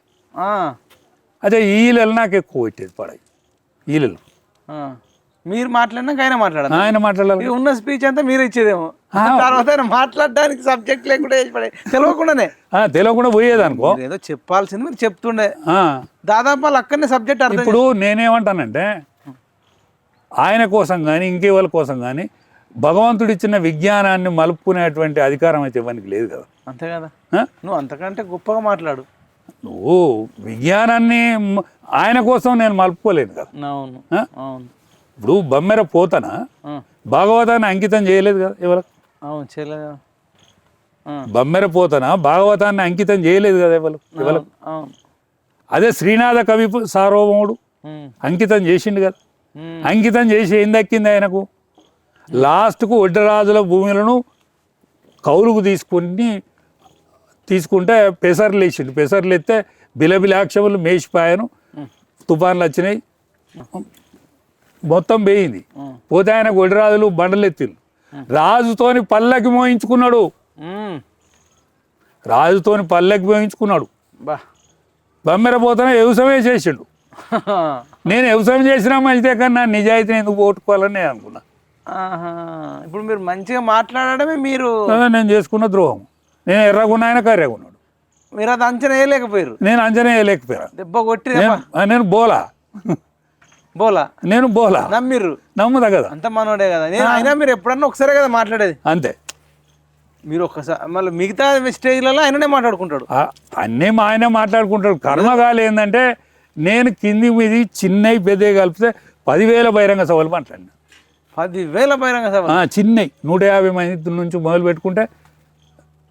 అచ్చా ఈలలు నాకు ఎక్కువ పెట్టేది పాడయి. ఈలలు
మీరు మాట్లాడినాక ఆయన మాట్లాడాలి.
ఆయన మాట్లాడాలి.
ఉన్న స్పీచ్ అంతా మీరు ఇచ్చేదేమో, తర్వాత ఆయన మాట్లాడడానికి సబ్జెక్ట్ లేకుండా తెలియకుండానే
తెలియకుండా పోయేది అనుకో.
ఏదో చెప్పాల్సింది మీరు చెప్తుండే, దాదాపు వాళ్ళు అక్కడనే సబ్జెక్ట్ అర్థం.
ఇప్పుడు నేనేమంటానంటే ఆయన కోసం కానీ ఇంకేవాళ్ళ కోసం కానీ భగవంతుడు ఇచ్చిన విజ్ఞానాన్ని మలుపుకునేటువంటి అధికారం అయితే ఇవ్వడానికి లేదు కదా.
అంతే కదా, నువ్వు అంతకంటే గొప్పగా మాట్లాడు.
నువ్వు విజ్ఞానాన్ని ఆయన కోసం నేను మలుపుకోలేను కదా.
అవును అవును.
ఇప్పుడు బమ్మెర పోతన భాగవతాన్ని అంకితం చేయలేదు కదా ఎవరికి.
అవును చేయలేదు.
బమ్మెర పోతన భాగవతాన్ని అంకితం చేయలేదు కదా ఎవరికి. అదే శ్రీనాథ కవి సార్వభౌముడు అంకితం చేసిండు కదా. అంకితం చేసి ఏం దక్కింది ఆయనకు? లాస్ట్కు ఒడ్డరాజుల భూములను కౌలుకు తీసుకుంటే పెసర్లు వేసిండు. పెసర్లు ఎత్తే బిలబిలాక్షములు మేసిపాయను, తుఫాన్లు వచ్చినాయి, మొత్తం పోయింది. పోతే ఆయనకు ఒడ్డరాజులు బండలు ఎత్తిండు. రాజుతోని పల్లకి మోయించుకున్నాడు. రాజుతోని పల్లకి మోయించుకున్నాడు. బమ్మెర పోతన వ్యవసాయం చేసిండు. నేను వ్యవసాయం చేసినా మంచిదే, కానీ నా నిజాయితీని ఎందుకు పోగొట్టుకోవాలని నేను అనుకున్నా.
ఇప్పుడు మీరు మంచిగా మాట్లాడడమే మీరు
నేను చేసుకున్న ద్రోహం. నేను ఎర్రగున్నా, ఆయన కర్రెగున్నాడు.
మీరు అది అంచనా వేయలేకపోయారు.
నేను అంచనా వేయలేకపోయా.
దెబ్బ కొట్టి
నేను బోలా నేను బోలా
నమ్మిర్రు.
నమ్ముదా కదా,
అంత మనోడే కదా. నేను అయినా మీరు ఎప్పుడన్నా ఒకసారి కదా మాట్లాడేది.
అంతే.
మీరు ఒక్కసారి మళ్ళీ మిగతా స్టేజ్లలో ఆయననే మాట్లాడుకుంటాడు.
అన్నీ మా ఆయనే మాట్లాడుకుంటాడు. కర్మగాలు ఏంటంటే నేను కింది మీది చిన్నవి పెద్దవి కలిపితే 10,000 బహిరంగ సభలు మాట్లాడినా.
10,000 బహిరంగ సభ?
చిన్నవి 150 మంది నుంచి మొదలు పెట్టుకుంటే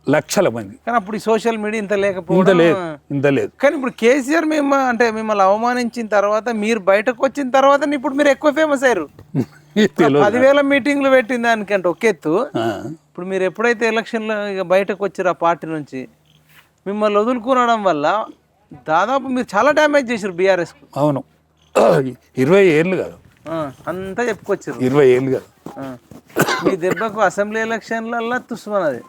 లక్షల మంది.
కానీ అప్పుడు ఈ సోషల్ మీడియా ఇంత లేకపోవడం.
ఇంత లేదు.
కానీ ఇప్పుడు కేసీఆర్ మిమ్మల్ని అవమానించిన తర్వాత, మీరు బయటకు వచ్చిన తర్వాత ఇప్పుడు మీరు ఎక్కువ ఫేమస్ అయ్యారు. 10,000 మీటింగ్లు పెట్టిన దానికంటే ఒక ఎత్తు. ఇప్పుడు మీరు ఎప్పుడైతే ఎలక్షన్లో ఇక బయటకు వచ్చారు ఆ పార్టీ నుంచి, మిమ్మల్ని వదులుకోవడం వల్ల దాదాపు మీరు చాలా డ్యామేజ్ చేశారు బీఆర్ఎస్కు.
అవును, 20 ఏళ్ళు కాదు,
అంతా చెప్పుకొచ్చారు.
20 ఏళ్ళు కాదు.
మీ దెబ్బకు అసెంబ్లీ ఎలక్షన్లల్లో తుస్మన్నది.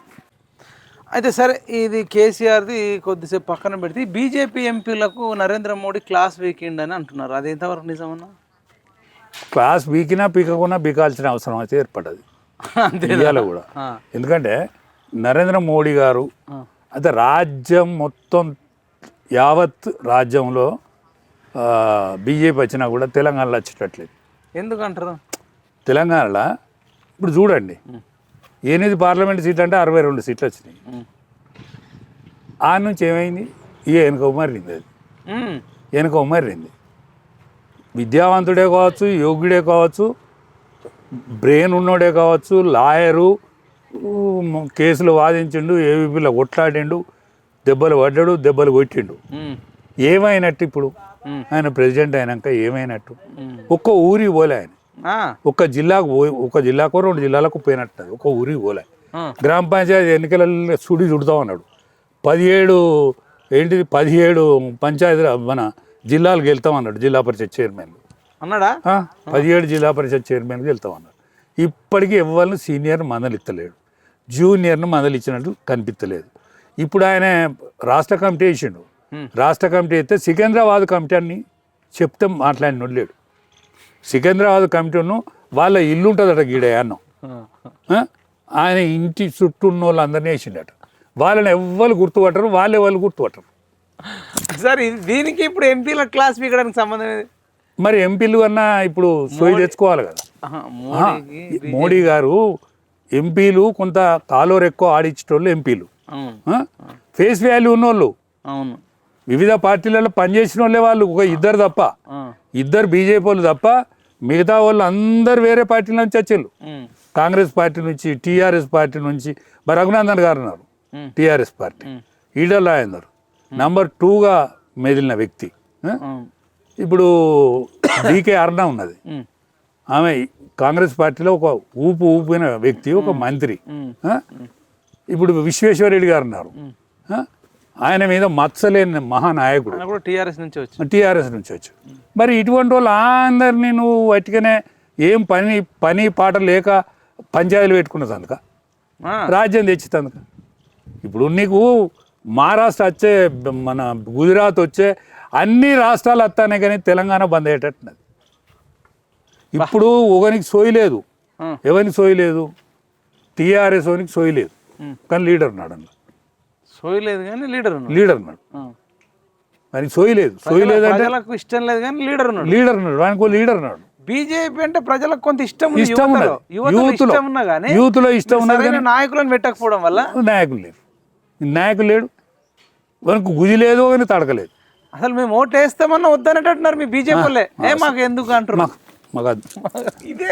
అయితే సరే, ఇది కేసీఆర్ది కొద్దిసేపు పక్కన పెడితే, బీజేపీ ఎంపీలకు నరేంద్ర మోడీ క్లాస్ వీకెండ్ అని అంటున్నారు. అది ఎంతవరకు నిజమన్నా?
క్లాస్ వీకినా పీకకున్నా బీకాల్సిన అవసరం అయితే ఏర్పడ్డది ఇండియాలో కూడా. ఎందుకంటే నరేంద్ర మోడీ గారు అయితే రాజ్యం మొత్తం యావత్ రాజ్యంలో బీజేపీ వచ్చినా కూడా తెలంగాణలో వచ్చేటట్లేదు.
ఎందుకంటారు?
తెలంగాణలో ఇప్పుడు చూడండి, 8 పార్లమెంట్ సీట్లు అంటే 62 సీట్లు వచ్చినాయి. ఆ నుంచి ఏమైంది? వెనుక ఉమ్మరింది. అది వెనుక ఉమ్మరింది. విద్యావంతుడే కావచ్చు, యోగ్యుడే కావచ్చు, బ్రెయిన్ ఉన్నోడే కావచ్చు, లాయరు, కేసులు వాదించిండు, ఏవీపీలో కొట్లాడిండు, దెబ్బలు పడ్డాడు, దెబ్బలు కొట్టిండు. ఏమైనట్టు ఇప్పుడు ఆయన ప్రెసిడెంట్ అయినాక? ఏమైనట్టు? ఒక్క ఊరికి పోలే ఆయన. ఒక జిల్లాకో 2 జిల్లాలకు పోయినట్టు ఒక ఊరికి పోలే. గ్రామ పంచాయతీ ఎన్నికలలో చుడతాం అన్నాడు. 17 పంచాయతీ మన జిల్లాలకు వెళ్తాం అన్నాడు. జిల్లా పరిషత్ చైర్మన్
అన్నాడా?
17 జిల్లా పరిషత్ చైర్మన్కి వెళ్తాం అన్నాడు. ఇప్పటికీ ఎవరిని సీనియర్ని మందలిస్తలేడు, జూనియర్ను మందలిచ్చినట్టు కనిపించలేదు. ఇప్పుడు ఆయన రాష్ట్ర కమిటీ వేసిండు. రాష్ట్ర కమిటీ అయితే సికింద్రాబాద్ కమిటీ అని చెప్తే మాట్లాడినోడు లేడు. సికింద్రాబాద్ కమిటీను వాళ్ళ ఇల్లు ఉంటుందట గీడ అన్నం, ఆయన ఇంటి చుట్టూ ఉన్న వాళ్ళందరినీ వేసిండట. వాళ్ళని ఎవ్వరు గుర్తుపట్టరు, వాళ్ళు గుర్తుపట్టరు.
సార్ దీనికి ఇప్పుడు ఎంపీల క్లాస్ పీకడానికి సంబంధం ఏది?
మరి ఎంపీలు అన్నా ఇప్పుడు సోయి తెచ్చుకోవాలి కదా. మోడీ గారు ఎంపీలు కొంత కాలోరు ఎక్కువ ఆడిచ్చేటోళ్ళు ఎంపీలు, ఫేస్ వాల్యూ ఉన్నోళ్ళు, వివిధ పార్టీలలో పనిచేసిన వాళ్ళే వాళ్ళు. ఒక ఇద్దరు తప్ప, ఇద్దరు బీజేపీ వాళ్ళు తప్ప మిగతా వాళ్ళు అందరు వేరే పార్టీల నుంచి వచ్చేళ్ళు. కాంగ్రెస్ పార్టీ నుంచి, టీఆర్ఎస్ పార్టీ నుంచి. మరి రఘునందన్ గారు ఉన్నారు TRS party, Etela Rajender number 2గా మెదిలిన వ్యక్తి. ఇప్పుడు డీకే అరుణ ఉన్నది, ఆమె కాంగ్రెస్ పార్టీలో ఒక ఊపిన వ్యక్తి, ఒక మంత్రి. ఇప్పుడు విశ్వేశ్వరరెడ్డి గారు ఉన్నారు, ఆయన మీద మత్సలేని మహానాయకుడు,
టీఆర్ఎస్ నుంచి వచ్చి. మరి ఇటువంటి వాళ్ళు అందరినీ నువ్వు వాటికనే ఏం పని పాట లేక పంచాయతీలు పెట్టుకున్నది అందుక, రాజ్యం తెచ్చినందుక. ఇప్పుడు నీకు మహారాష్ట్ర వచ్చే, మన గుజరాత్ వచ్చే అన్ని రాష్ట్రాలు వస్తానే కానీ తెలంగాణ బంద్ అయ్యేటట్టున్నది. ఇప్పుడు ఒకనికి సోయలేదు, ఎవరికి సోయలేదు, టీఆర్ఎస్ ఓనికి సోయలేదు, కానీ లీడర్ ఉన్నాడు అందులో. సోయలేదు కానీ లీడర్
ఉన్నాడు. మరి సోయలేదు
అంటే ఇష్టం లేదు కానీ లీడర్ ఉన్నాడు.
వానికి లీడర్ ఉన్నాడు.
బీజేపీ అంటే ప్రజలకు కొంత ఇష్టం
ఉన్నది, యూత్లో ఇష్టం ఉన్నది.
నాయకులను పెట్టకపోవడం వల్ల
నాయకులు లేడు, వానికి గుది లేదు, కానీ తడకలేదు.
అసలు మేము ఓటు వేస్తామన్నా వద్దనేటట్టున్నారు మీ బీజేపీ వాళ్ళే. మాకు ఎందుకు అంటారు? ఇదే.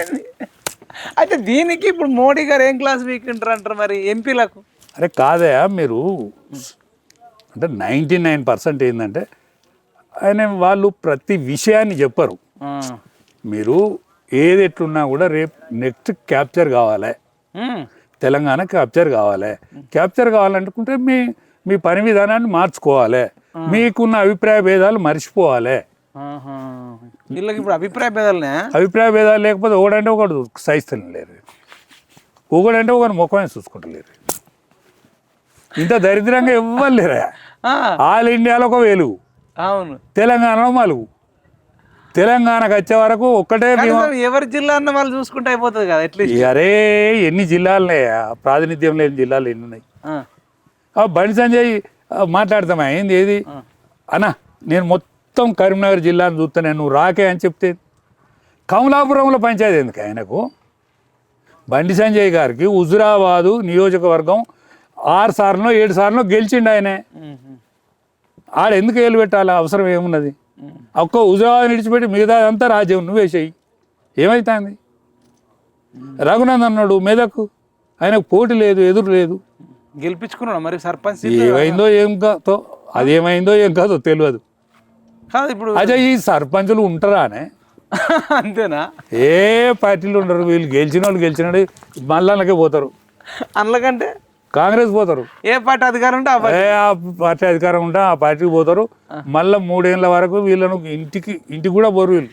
అయితే దీనికి ఇప్పుడు మోడీ గారు ఏం క్లాస్ వీకుంటారు అంటారు మరి ఎంపీలకు?
అరే కాదయా, మీరు అంటే 99% ఏంటంటే ఆయన వాళ్ళు ప్రతి విషయాన్ని చెప్పరు. మీరు ఏది ఎట్లున్నా కూడా రేపు నెక్స్ట్ క్యాప్చర్ కావాలి, తెలంగాణ క్యాప్చర్ కావాలనుకుంటే మీ పని విధానాన్ని మార్చుకోవాలి, మీకున్న అభిప్రాయ భేదాలు మర్చిపోవాలి.
వీళ్ళకి ఇప్పుడు అభిప్రాయ భేదాలు
లేకపోతే ఒకడంటే ఒకడు సహిస్తలేరు లేరు, ఒకడంటే ఒకటి ముఖమే చూసుకుంటలేరు. ఇంత దరిద్రంగా ఇవ్వాలి లేరా? ఆల్ ఇండియాలో ఒక వెలుగు,
అవును,
తెలంగాణలో మలుగు. తెలంగాణకు వచ్చే వరకు ఒక్కటే
ఎవరి జిల్లా అన్న వాళ్ళు చూసుకుంటే అయిపోతుంది కదా. అట్లీస్ట్
అరే ఎన్ని జిల్లాలున్నాయి, ప్రాతినిధ్యం లేని జిల్లాలు ఎన్ని ఉన్నాయి. బండి సంజయ్ మాట్లాడతామా ఏంది ఏది అన్నా, నేను మొత్తం కరీంనగర్ జిల్లాను చూస్తాను, నువ్వు రాకే అని చెప్తే కమలాపురంలో పంచాయతీ ఎందుకు ఆయనకు? బండి సంజయ్ గారికి హుజురాబాదు నియోజకవర్గం 6 సార్లు 7 సార్లు గెలిచిండు ఆయనే. ఆడ ఎందుకు ఏలు పెట్టాలి? అవసరం ఏమున్నది? ఒక్క హుజురాబాద్ విడిచిపెట్టి మిగతా అంతా రాజ్యం నువ్వేసేయి, ఏమవుతుంది? రఘునందన్ అన్నాడు మెదకు, ఆయనకు పోటీ లేదు, ఎదురు లేదు,
గెలిపించుకున్నాడు. మరి సర్పంచ్
ఏమైందో ఏం కాదో, అదేమైందో ఏం కాదో తెలియదు.
కాదు ఇప్పుడు
అదే ఈ సర్పంచులు ఉంటారానే?
అంతేనా?
ఏ పార్టీలు ఉండరు, వీళ్ళు గెలిచినాడు మళ్ళాకే పోతారు.
అందుకంటే
కాంగ్రెస్ పోతారు,
ఏ పార్టీ అధికారం ఉంటే
ఆ పార్టీ అధికారం ఉంటే ఆ పార్టీకి పోతారు. మళ్ళీ 3 ఏళ్ళ వరకు వీళ్ళను ఇంటికి కూడా పోరు. వీళ్ళు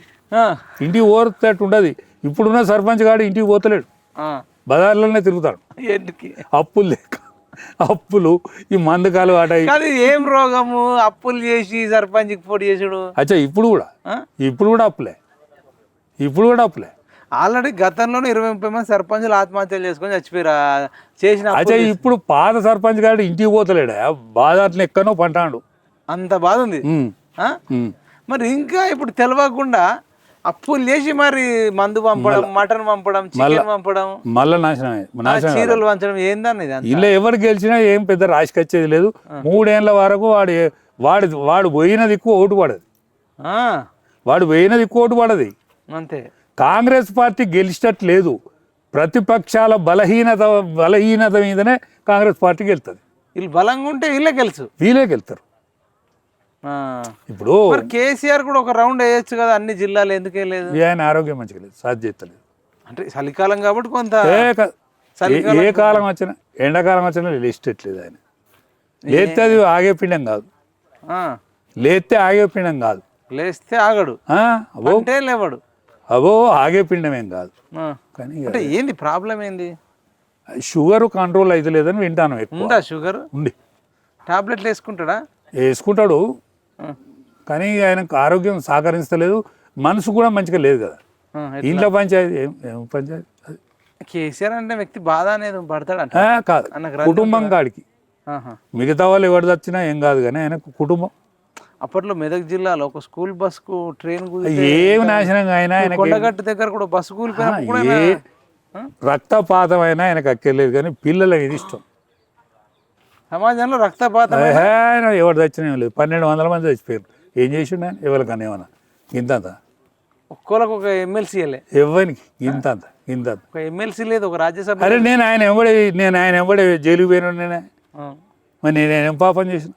ఇంటికి పోతేట్టు ఉండదు. ఇప్పుడున్న సర్పంచ్ గాడు ఇంటికి పోతలేడు, బజార్లోనే తిరుగుతాడు. అప్పులు లేక, అప్పులు ఈ మందకాలు ఆట.
ఏం రోగము అప్పులు చేసి సర్పంచ్ పోటీ చేసాడు?
అచ్చా ఇప్పుడు కూడా అప్పులే.
ఆల్రెడీ గతంలోనే 20-30 మంది సర్పంచులు ఆత్మహత్యలు చేసుకొని చచ్చిపోయారు చేసిన.
అచ్చా ఇప్పుడు పాత సర్పంచ్ గారు ఇంటికి పోతలేడా, బాధ అట్లా ఎక్కనో పంటాడు,
అంత బాధ ఉంది. మరి ఇంకా ఇప్పుడు తెలియకుండా అప్పులు చేసి మరి మందు పంపడం, మటన్ పంపడం, చికెన్ పంపడం,
మళ్ళీ నాశనం
చీరలు పంచడం ఏందని.
ఇలా ఎవరు గెలిచినా ఏం పెద్ద రాశికొచ్చేది లేదు. 3 ఏళ్ళ వరకు వాడు పోయిన దిక్కు ఓటు పడదు.
అంతే.
కాంగ్రెస్ పార్టీ గెలిచేటట్టు లేదు. ప్రతిపక్షాల బలహీనత మీదనే కాంగ్రెస్ పార్టీకి వెళ్తుంది.
వీళ్ళు బలంగా ఉంటే వీళ్ళే గెలుస్తారు. ఆ.
ఇప్పుడు
మరి కేసీఆర్ కూడా ఒక రౌండ్ వేయొచ్చు కదా, అన్ని జిల్లాలు ఎందుకే లేదు?
ఆయన ఆరోగ్యం మంచిగా లేదు, సాధ్యతలేదు.
అంటే చలికాలం కాబట్టి కొంత
ఏ కాలం వచ్చినా, ఎండాకాలం వచ్చినా లిస్ట్ ఎట్లేదు ఆయన. లేస్తే అది ఆగే పిండం కాదు, లేస్తే ఆగే పిండం కాదు,
లేస్తే ఆగడు
అబో
అంటే లేవాడు,
అబో ఆగే పిండం ఏం కాదు. కానీ
అంటే ఏంది ప్రాబ్లం ఏంది?
షుగర్ కంట్రోల్ అయితే లేదని వింటాను. ఎక్కువ
ఉందా షుగర్?
ఉంది.
టాబ్లెట్లు వేసుకుంటాడా?
వేసుకుంటాడు, కానీ ఆయనకు ఆరోగ్యం సహకరిస్తలేదు, మనసు కూడా మంచిగా లేదు కదా. ఇంట్లో పంచాయతీ ఏం పంచాయతీ?
కేసీఆర్ అంటే వ్యక్తి బాధ అనేది పడతాడంట
కాదు, కుటుంబం కాడికి. మిగతా వాళ్ళు ఎవరు వచ్చినా ఏం కాదు, కానీ ఆయనకు కుటుంబం.
అప్పట్లో మెదక్ జిల్లాలో ఒక స్కూల్ బస్ కు ట్రైన్
ఏమి నాశనంగా అయినా
కొండగట్టు దగ్గర కూడా బస్సు కూలిపోయినా
రక్తపాతం అయినా ఆయనకు అక్కర్లేదు, కానీ పిల్లల ఇది ఇష్టం.
సమాజంలో రక్తపాతం
ఎవరు చచ్చినా లేదు. 1200 మంది చచ్చిపోయారు. ఏం చేసిండు ఆయన? ఎవరికన్నా ఏమన్నా ఇంతంత?
ఒక్కోలకు ఒక ఎమ్మెల్సీ
ఎవరికి ఇంతంత ఇంతంత
ఒక ఎమ్మెల్సీ లేదు, ఒక రాజ్యసభ.
అరే నేను ఆయన ఎంబడే జైలుకి పోయినా నేనే. మరి నేనేం పాపం చేసిన?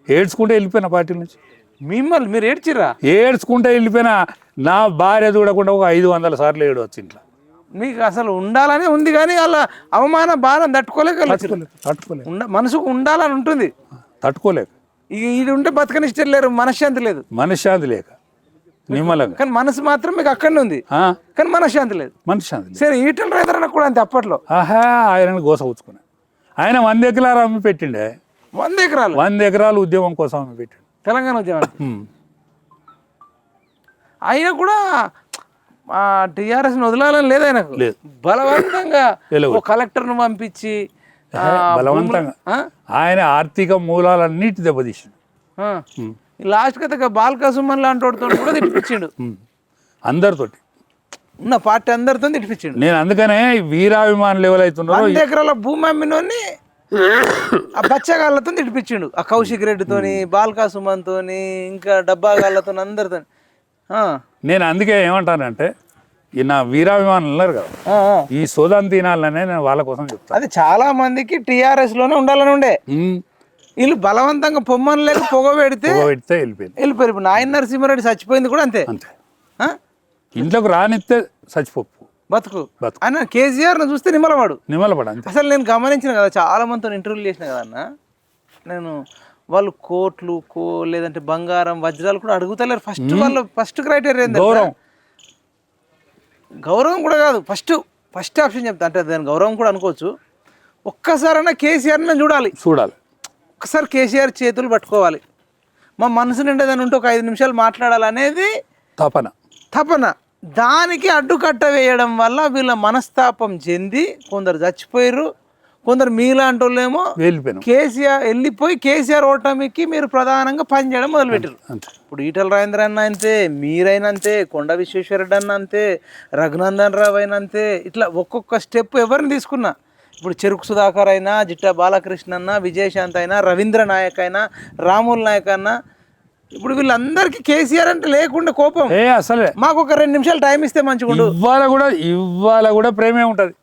ఏడ్చుకుంటే వెళ్ళిపోయినా పార్టీ నుంచి.
మిమ్మల్ని మీరు ఏడ్చిరా?
ఏడ్చుకుంటే వెళ్ళిపోయినా. నా భార్య చూడకుండా ఒక 500 సార్లు ఏడవచ్చు ఇంట్లో.
మీకు అసలు ఉండాలనే ఉంది, కానీ అలా అవమాన భారం తట్టుకోలేక మనసుకు ఉండాలని ఉంటుంది,
తట్టుకోలేక.
ఇక ఇది ఉంటే బతకనిష్టం లేరు, మనశ్శాంతి లేదు.
మనశ్శాంతి లేక నిమ్మలంగా,
కానీ మనసు మాత్రం మీకు అక్కడనే ఉంది, కానీ మనశ్శాంతి లేదు.
మనశ్శాంతి
సరే ఈటల రైతులకు కూడా అంతే. అప్పట్లో
ఆయన గోస ఉంచుకున్నా. ఆయన 100 ఎకరాలు అమ్మి పెట్టిండే. 100 ఎకరాలు ఉద్యమం కోసం అమ్మి పెట్టిండు,
తెలంగాణ ఉద్యమం. ఆయన కూడా టిఆర్ఎస్ వదలాలని లేదు ఆయనకు. బలవంతంగా కలెక్టర్ను పంపించి
బలవంతంగా ఆయన ఆర్థిక మూలాలన్నిటి దెబ్బతీసిండు.
లాస్ట్ కదా బాల్కా సుమన్ లాంటి వాడితో కూడా తిట్టిపించిండు,
అందరితోటి
ఉన్న పార్టీ అందరితో తిట్టిపించిండు.
నేను అందుకనే వీరాభిమాన లెవెల్ అవుతున్నారు.
100 ఎకరాల భూమి అమ్మినోని ఆ బచ్చగాళ్ళతో తిట్టిపించిండు, ఆ కౌశిక్ రెడ్డితోని, బాల్కా సుమన్ తోని, ఇంకా డబ్బాగాళ్ళతో అందరితో.
నేను అందుకే ఏమంటానంటే, ఈ నా వీరాభిమానులు ఉన్నారు కదా, ఈ సోదాన్ని తినాలనే నేను వాళ్ళ కోసం చెప్తాను.
అది చాలా మందికి టిఆర్ఎస్ లోనే ఉండాలని ఉండే, వీళ్ళు బలవంతంగా పొమ్మని లేక పొగ పెడితే వెళ్ళిపోయారు. ఇప్పుడు నాయన నరసింహారెడ్డి చచ్చిపోయింది కూడా అంతే.
ఇంట్లోకి రానిస్తే చచ్చిపోపు
బతుకు. ఆయన కేసీఆర్ ను చూస్తే నిమ్మలవాడు.
అంతే.
అసలు నేను గమనించిన కదా, చాలా మందితో ఇంటర్వ్యూలు చేసిన కదా అన్న నేను, వాళ్ళు కోట్లు లేదంటే బంగారం వజ్రాలు కూడా అడుగుతలేరు. ఫస్ట్ వాళ్ళు ఫస్ట్ క్రైటీరియా గౌరవం కూడా కాదు, ఫస్ట్ ఆప్షన్ చెప్తా. అంటే దాని గౌరవం కూడా అనుకోవచ్చు. ఒక్కసారైనా కేసీఆర్ని చూడాలి. ఒక్కసారి కేసీఆర్ చేతులు పట్టుకోవాలి. మా మనసు నిండా దాని ఉంటే ఒక 5 నిమిషాలు మాట్లాడాలనేది తపన. దానికి అడ్డుకట్ట వేయడం వల్ల వీళ్ళ మనస్తాపం చెంది కొందరు చచ్చిపోయారు, కొందరు మీలాంటి వాళ్ళేమో కేసీఆర్ వెళ్ళిపోయి కేసీఆర్ ఓటమికి మీరు ప్రధానంగా పనిచేయడం మొదలుపెట్టారు. ఇప్పుడు ఈటల రాజేంద్ర అన్న అంతే, మీరైనంతే, కొండ విశ్వేశ్వరరెడ్డి అన్న అంతే, రఘునందన్ రావు అయినా అంతే. ఇట్లా ఒక్కొక్క స్టెప్ ఎవరిని తీసుకున్నా, ఇప్పుడు చెరుకు సుధాకర్ అయినా, జిట్టా బాలకృష్ణ అన్న, విజయశాంత్ అయినా, రవీంద్ర నాయక్ అయినా, రాముల్ నాయక్ అన్న, ఇప్పుడు వీళ్ళందరికీ కేసీఆర్ అంటే లేకుండా కోపం.
అసలే మాకు
ఒక 2 నిమిషాలు టైం ఇస్తే మంచిగా
ఇవాళ కూడా ప్రేమే ఉంటది.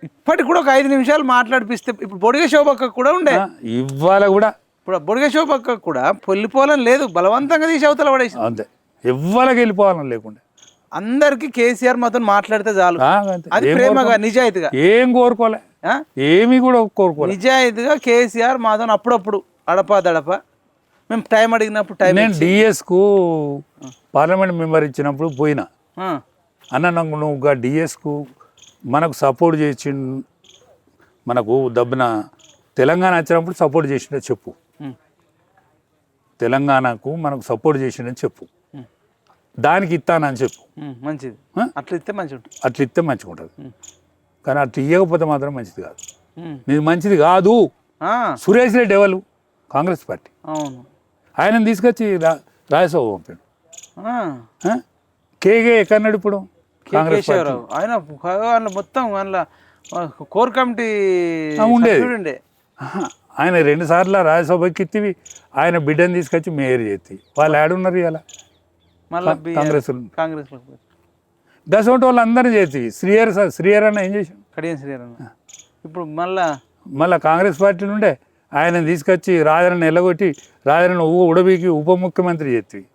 ఇప్పటికి కూడా ఒక 5 నిమిషాలు మాట్లాడిపిస్తే. ఇప్పుడు బొడిగ శోభక్క కూడా ఉండే,
ఇవాళ కూడా
ఇప్పుడు బొడిగ శోభక్క కూడా వెళ్ళిపోవాలని లేదు, బలవంతంగా తీసి అవతల పడేసి
అంతే. ఇవ్వాలకి వెళ్ళిపోవాలని లేకుండా
అందరికి కేసీఆర్ మాతో మాట్లాడితే చాలు. అది ప్రేమగా నిజాయితీగా
ఏం కోరుకోలే, ఏమి కూడా కోరుకోలే.
నిజాయితీగా కేసీఆర్ మాతో అప్పుడప్పుడు అడపా మేము టైం అడిగినప్పుడు టైం.
నేను డిఎస్కు పార్లమెంట్ మెంబర్ ఇచ్చినప్పుడు పోయినా, అన్న నువ్వు డిఎస్కు మనకు సపోర్ట్ చేసి, మనకు దబ్బున తెలంగాణ వచ్చినప్పుడు సపోర్ట్ చేసిండే చెప్పు, తెలంగాణకు మనకు సపోర్ట్ చేసిండని చెప్పు, దానికి ఇస్తానని చెప్పు.
మంచిది, అట్లా ఇస్తే
మంచిగా ఉంటుంది. కానీ అట్లా ఇవ్వకపోతే మాత్రం మంచిది కాదు. నీది మంచిది కాదు. సురేష్ రెడ్డి ఎవరు? కాంగ్రెస్ పార్టీ. ఆయనను తీసుకొచ్చి రాజ్యసభ పంపాడు. కేగే ఎక్కడన్నాడు ఇప్పుడు? కాంగ్రెస్
ఆయన మొత్తం అందులో కోర్ కమిటీ ఉండేది.
ఆయన 2 సార్లు రాజ్యసభకి ఎత్తివి, ఆయన బిడ్డను తీసుకొచ్చి మేయర్ చేతి. వాళ్ళు ఆడున్నారు ఇలా కాంగ్రెస్ దశోటి వాళ్ళు అందరూ చేతి. శ్రీహర్ అన్న ఏం చేశాడు?
కడియం శ్రీహర్ అన్న ఇప్పుడు మళ్ళా
కాంగ్రెస్ పార్టీ నుండే ఆయన తీసుకొచ్చి రాజాని ఎల్లగొట్టి రాజాని ఉడబీకి ఉప ముఖ్యమంత్రి చేతివి.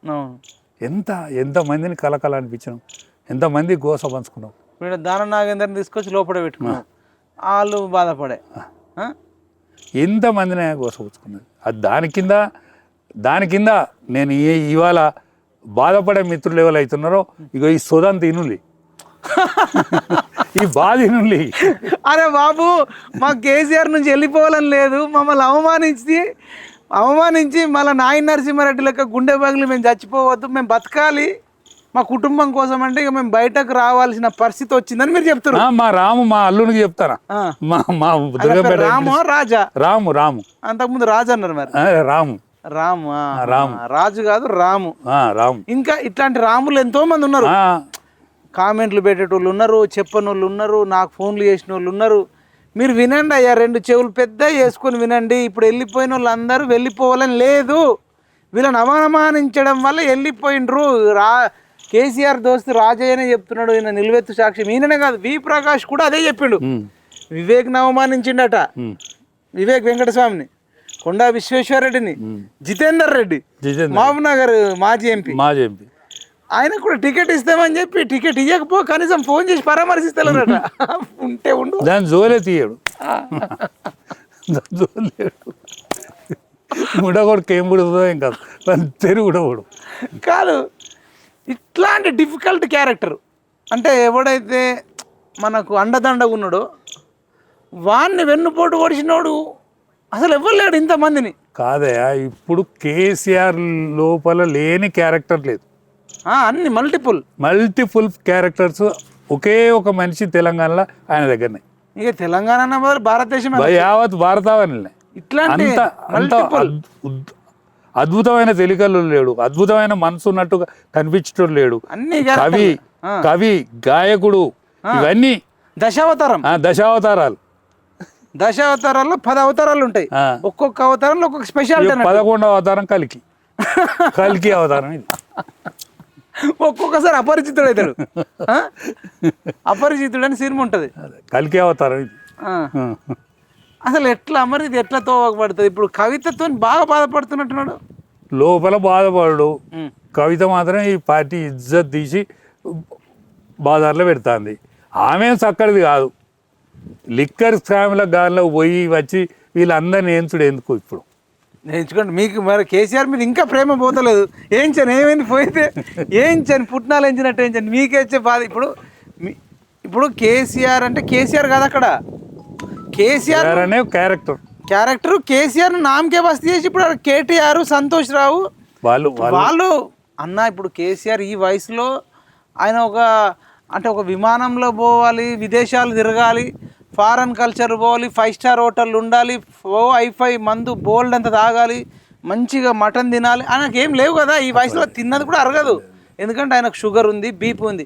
ఎంతమందిని కలకల అనిపించినాం, ఎంతమంది గోస పంచుకున్నాం.
వీడు దాన నాగేందర్ని తీసుకొచ్చి లోపల పెట్టుకున్నాం, వాళ్ళు బాధపడే
ఎంతమందిని గోస పుచ్చుకున్నది. అది దాని కింద నేను ఇవాళ బాధపడే మిత్రులు ఎవరు అవుతున్నారో ఇగో ఈ సోదాన్ని తినులి, ఈ బాధ తినులి.
అరే బాబు, మా కేసీఆర్ నుంచి వెళ్ళిపోవాలని లేదు, మమ్మల్ని అవమానించి మళ్ళీ నాయన నరసింహారెడ్డి లెక్క గుండె పగిలి మేము చచ్చిపోవద్దు, మేము బతకాలి మా కుటుంబం కోసం అంటే ఇక మేము బయటకు రావాల్సిన పరిస్థితి వచ్చిందని మీరు చెప్తున్నారు.
మా రాము మా అల్లునికి చెప్తారా, మా
రాము రాజా
రాము
అంతకుముందు రాజు అన్నారు, మరి
రాము
రాజు కాదు రాము. ఇంకా ఇట్లాంటి రాములు ఎంతో మంది ఉన్నారు, కామెంట్లు పెట్టేటోళ్ళు ఉన్నారు, చెప్పని వాళ్ళు ఉన్నారు, నాకు ఫోన్లు చేసిన వాళ్ళు ఉన్నారు. మీరు వినండి అయ్యా, 2 చెవులు పెద్ద వేసుకొని వినండి. ఇప్పుడు వెళ్ళిపోయిన వాళ్ళు అందరూ వెళ్ళిపోవాలని లేదు, వీళ్ళని అవమానించడం వల్ల వెళ్ళిపోయినరు. కేసీఆర్ దోస్తు రాజయ్యనే చెప్తున్నాడు, ఈయన నిలువెత్తు సాక్ష్యం. ఈయననే కాదు, వి ప్రకాష్ కూడా అదే చెప్పిండు. వివేక్ని అవమానించిండట, వివేక్ వెంకటస్వామిని, కొండా విశ్వేశ్వరరెడ్డిని, జితేందర్ రెడ్డి మహబూబ్నగర్ మాజీ ఎంపీ, ఆయన కూడా టికెట్ ఇస్తామని చెప్పి టికెట్ ఇవ్వకపో కనీసం ఫోన్ చేసి పరామర్శిస్తారట. ఉంటే ఉండు,
దాని జోలే తీయడు, ముడగొడుకు ఏం పుడుతుందో ఏం కాదు, తెరుగుడవుడు
కాదు. ఇట్లాంటి డిఫికల్ట్ క్యారెక్టర్ అంటే ఎవడైతే మనకు అండదండగా ఉన్నాడో వాడిని వెన్నుపోటు పొడిచినోడు అసలు ఎవరు లేడు ఇంతమందిని.
కాదయా, ఇప్పుడు కేసీఆర్ లోపల లేని క్యారెక్టర్ లేదు,
అన్ని మల్టిపుల్
క్యారెక్టర్స్ ఒకే ఒక మనిషి తెలంగాణలో ఆయన దగ్గరనే.
ఇక తెలంగాణ భారతదేశం
యావత్ భారతావనిలే.
ఇట్లాంటి
అద్భుతమైన తెలికలు లేడు, అద్భుతమైన మనసు ఉన్నట్టుగా కనిపించడం లేడు. కవి గాయకుడు ఇవన్నీ దశావతారాలు
10 అవతారాలు ఉంటాయి, ఒక్కొక్క అవతారంలో ఒక్కొక్క స్పెషాలిటీ.
11వ అవతారం కల్కి అవతారం. ఇది
ఒక్కొక్కసారి అపరిచితుడు అవుతాడు, అపరిచితుడు అని సినిమా ఉంటుంది,
కల్కి అవతారం ఇది.
అసలు ఎట్లా మరి ఇది ఎట్లా తోవపడుతుంది? ఇప్పుడు కవితతో బాగా బాధపడుతున్నట్టున్నాడు,
లోపల బాధపడు. కవిత మాత్రం ఈ పార్టీ ఇజ్జత్ తీసి బాజార్లో పెడుతుంది. ఆమె చక్కడిది కాదు, లిక్కర్ స్కామ్ల గాలిలో పోయి వచ్చి వీళ్ళందరినీ ఏంచుడు ఎందుకు? ఇప్పుడు
నేర్చుకోండి, మీకు మరి కేసీఆర్ మీద ఇంకా ప్రేమ పోతలేదు. ఏమైంది పోయితే పుట్నాలు ఎంచినట్టు మీకేచ్చే బాధ. ఇప్పుడు కేసీఆర్ అంటే కేసీఆర్ కాదు, అక్కడ కేసీఆర్
అనే
క్యారెక్టర్ కేసీఆర్ నామకే బస్తీ చేసి ఇప్పుడు కేటీఆర్ సంతోష్ రావు వాళ్ళు అన్న. ఇప్పుడు కేసీఆర్ ఈ వయసులో ఆయన ఒక విమానంలో పోవాలి, విదేశాలు తిరగాలి, ఫారెన్ కల్చర్ పోవాలి, 5 స్టార్ హోటళ్ళు ఉండాలి, ఐఫై మందు బోల్డ్ అంత తాగాలి, మంచిగా మటన్ తినాలి. ఆయనకు ఏం లేవు కదా, ఈ వయసులో తిన్నది కూడా అరగదు. ఎందుకంటే ఆయనకు షుగర్ ఉంది, బీపీ ఉంది.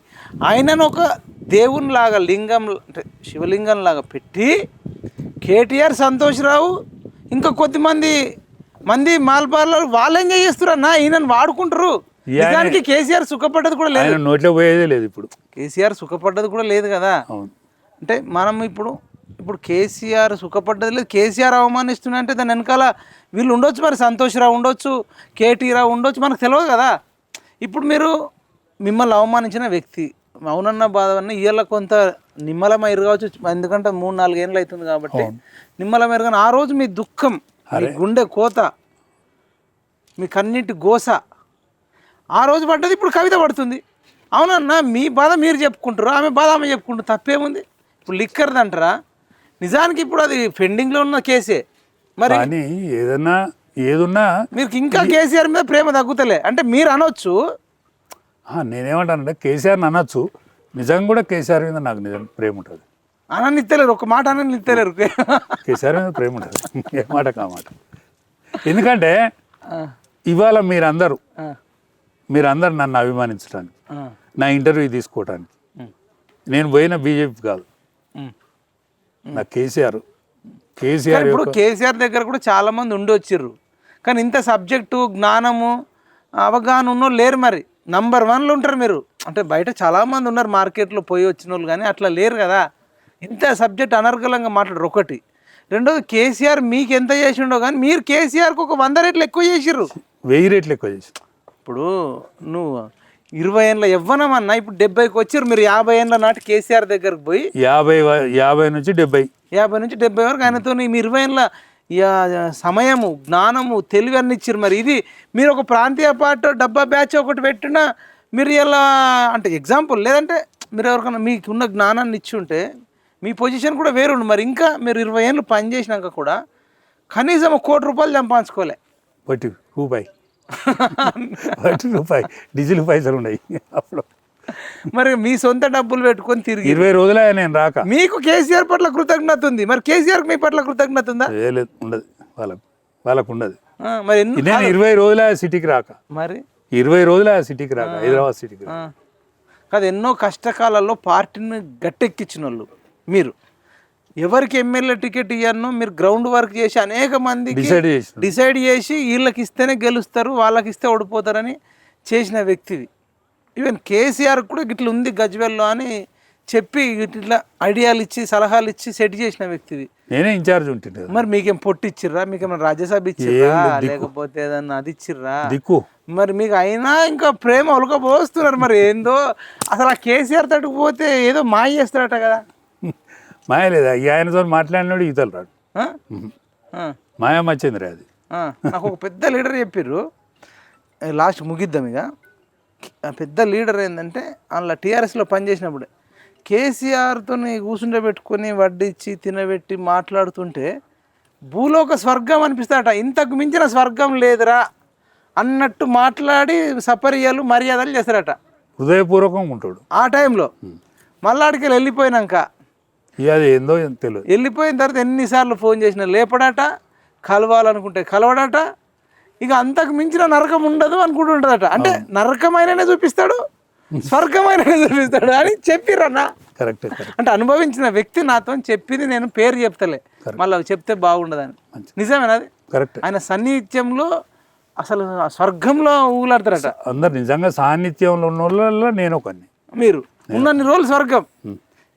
ఆయనను ఒక దేవునిలాగా లింగం అంటే శివలింగం లాగా పెట్టి కేటీఆర్ సంతోష్ రావు ఇంకా కొద్దిమంది మాల్పార్లర్ వాళ్ళు ఎంజాయ్ చేస్తున్నా, ఈయనను వాడుకుంటారు. నిజానికి కేసీఆర్ సుఖపడ్డది కూడా లేదు,
నోట్లో పోయేదే లేదు. ఇప్పుడు
కేసీఆర్ సుఖపడ్డది కూడా లేదు కదా. అంటే మనం ఇప్పుడు కేసీఆర్ సుఖపడ్డది లేదు, కేసీఆర్ అవమానిస్తున్నా అంటే దాని వెనకాల వీళ్ళు ఉండొచ్చు, మరి సంతోష్ రావు ఉండొచ్చు, కేటీ రావు ఉండొచ్చు, మనకు తెలియదు కదా. ఇప్పుడు మిమ్మల్ని అవమానించిన వ్యక్తి అవునన్న బాధవన్న ఇవాళ కొంత నిమ్మలమైరు కావచ్చు, ఎందుకంటే 3-4 ఏళ్ళు అవుతుంది కాబట్టి నిమ్మలమైరు. కానీ ఆ రోజు మీ దుఃఖం, మీ గుండె కోత, మీ కన్నీటి గోస ఆ రోజు పడ్డది, ఇప్పుడు కవిత పడుతుంది. అవునన్నా, మీ బాధ మీరు చెప్పుకుంటారు, ఆమె బాధ ఆమె చెప్పుకుంటారు, తప్పేముంది? ఇప్పుడు లిక్కర్ది అంటారా? నిజానికి ఇప్పుడు అది పెండింగ్లో ఉన్న కేసే. మరి
ఏదున్నా
మీరు ఇంకా కేసీఆర్ మీద ప్రేమ తగ్గుతలే అంటే మీరు అనొచ్చు.
నేనేమంటానంటే కేసీఆర్ని అనొచ్చు, నిజంగా కూడా కేసీఆర్ మీద నాకు నిజం ప్రేమ ఉంటుంది.
అననిత్తలేరు, ఒక మాట అననిత్తలేరు,
కేసీఆర్ మీద ప్రేమ ఉంటుంది, ఏ మాట కామాట. ఎందుకంటే ఇవాళ మీరందరూ నన్ను అభిమానించడానికి, నా ఇంటర్వ్యూ తీసుకోవడానికి నేను పోయిన బీజేపీ కాదు, నా కేసీఆర్.
ఇప్పుడు కేసీఆర్ దగ్గర కూడా చాలా మంది ఉండి వచ్చిర్రు, కానీ ఇంత సబ్జెక్టు జ్ఞానము అవగాహన ఉన్నోళ్ళు లేరు. మరి నంబర్ 1లో ఉంటారు మీరు, అంటే బయట చాలామంది ఉన్నారు మార్కెట్లో పోయి వచ్చిన వాళ్ళు, కానీ అట్లా లేరు కదా. ఇంత సబ్జెక్ట్ అనర్గళంగా మాట్లాడరు. ఒకటి రెండోది కేసీఆర్ మీకు ఎంత చేసిండో కానీ మీరు కేసీఆర్కి ఒక 100 రెట్లు ఎక్కువ చేసిర్రు.
1000 రెట్లు ఎక్కువ చేసి.
ఇప్పుడు నువ్వు 20 ఏళ్ళ యవ్వనం అన్న ఇప్పుడు 70కి వచ్చారు. మీరు 50 ఏళ్ళ నాటి కేసీఆర్ దగ్గరకు పోయి
50 నుంచి 70
వరకు ఆయనతో మీ 20 ఏళ్ళ సమయము, జ్ఞానము, తెలివి అన్ని ఇచ్చారు. మరి ఇది మీరు ఒక ప్రాంతీయ పార్టీ డబ్బా బ్యాచ్ ఒకటి పెట్టినా మీరు ఇలా అంటే ఎగ్జాంపుల్, లేదంటే మీరు ఎవరికైనా మీకున్న జ్ఞానాన్ని ఇచ్చి ఉంటే మీ పొజిషన్ కూడా వేరుండు. మరి ఇంకా మీరు 20 ఏళ్ళు పని చేసినాక కూడా కనీసం ₹1 కోటి సంపాదించుకోలే.
వట్టి రూపాయి డీజిల్ పైసలు ఉన్నాయి అప్పుడు.
మరి మీ సొంత డబ్బులు పెట్టుకొని తిరిగి
20 రోజులే నేను రాక.
మీకు కేసీఆర్ పట్ల కృతజ్ఞత ఉంది, మరి కేసీఆర్ మీ పట్ల కృతజ్ఞత ఉందా?
లేదు, ఉండదు. వాళ్ళకు ఉండదు.
మరి
నేను 20 రోజులే సిటీకి రాక.
మరి
20 రోజులే సిటీకి రాక, హైదరాబాద్ సిటీకి రాక.
కాదు, ఎన్నో కష్టకాలాల్లో పార్టీని గట్టెక్కించిన వాళ్ళు మీరు. ఎవరికి ఎమ్మెల్యే టికెట్ ఇవ్వను మీరు గ్రౌండ్ వర్క్ చేసి అనేక మందికి డిసైడ్ చేసి వీళ్ళకి ఇస్తేనే గెలుస్తారు, వాళ్ళకి ఇస్తే ఓడిపోతారని చేసిన వ్యక్తివి. ఈవెన్ కేసీఆర్ కూడా ఇట్లా ఉంది గజ్వేల్లో అని చెప్పి ఇట్లా ఐడియాలు ఇచ్చి సలహాలు ఇచ్చి సెట్ చేసిన వ్యక్తివి.
నేనే ఇన్ఛార్జ్ ఉంటుంది.
మరి మీకేం పొట్టి ఇచ్చిర్రా? మీకేమైనా రాజ్యసభ ఇచ్చిర్రా? లేకపోతే ఏదన్నా అది ఇచ్చిర్రా?
దిక్కు.
మరి మీకు అయినా ఇంకా ప్రేమ ఉలకపోస్తున్నారు. మరి ఏందో అసలు ఆ కేసీఆర్ తట్టుకు పోతే ఏదో మాయ చేస్తారట కదా.
మాయ లేదా? ఆయనతో మాట్లాడినాడు ఈతలు రాడు. మాయా మచ్చింది రా అది.
నాకు ఒక పెద్ద లీడర్ చెప్పిర్రు, లాస్ట్ ముగిద్దాం ఇక. పెద్ద లీడర్ ఏంటంటే అందులో టీఆర్ఎస్లో పనిచేసినప్పుడే కేసీఆర్తో కూర్చుండే పెట్టుకొని వడ్డిచ్చి తినబెట్టి మాట్లాడుతుంటే భూలోక స్వర్గం అనిపిస్తాడట. ఇంతకు మించిన స్వర్గం లేదురా అన్నట్టు మాట్లాడి సపర్యాలు మర్యాదలు చేస్తారట.
హృదయపూర్వకంగా ఉంటాడు
ఆ టైంలో. మళ్ళాడికి వెళ్ళిపోయినాక
అది ఏందో తెలియదు.
వెళ్ళిపోయిన తర్వాత ఎన్నిసార్లు ఫోన్ చేసినా లేపడాట, కలవాలనుకుంటే కలవడాట. ఇక అంతకు మించిన నరకం ఉండదు అనుకుంటుంటదట. అంటే నరకమైననే చూపిస్తాడు, స్వర్గమైననే చూపిస్తాడు అని చెప్పిరన్నా.
కరెక్ట్.
అంటే అనుభవించిన వ్యక్తి నాతో చెప్పింది, నేను పేరు చెప్తలే, మళ్ళీ చెప్తే బాగుండదని. నిజమేనది.
కరెక్ట్.
ఆయన సన్నిహిత్యంలో అసలు స్వర్గంలో ఊగులాడతారట.
అందరు నిజంగా సాన్నిధ్యంలో ఉన్న వాళ్ళలో నేను ఒకని.
మీరు ఉన్నన్ని రోజులు స్వర్గం.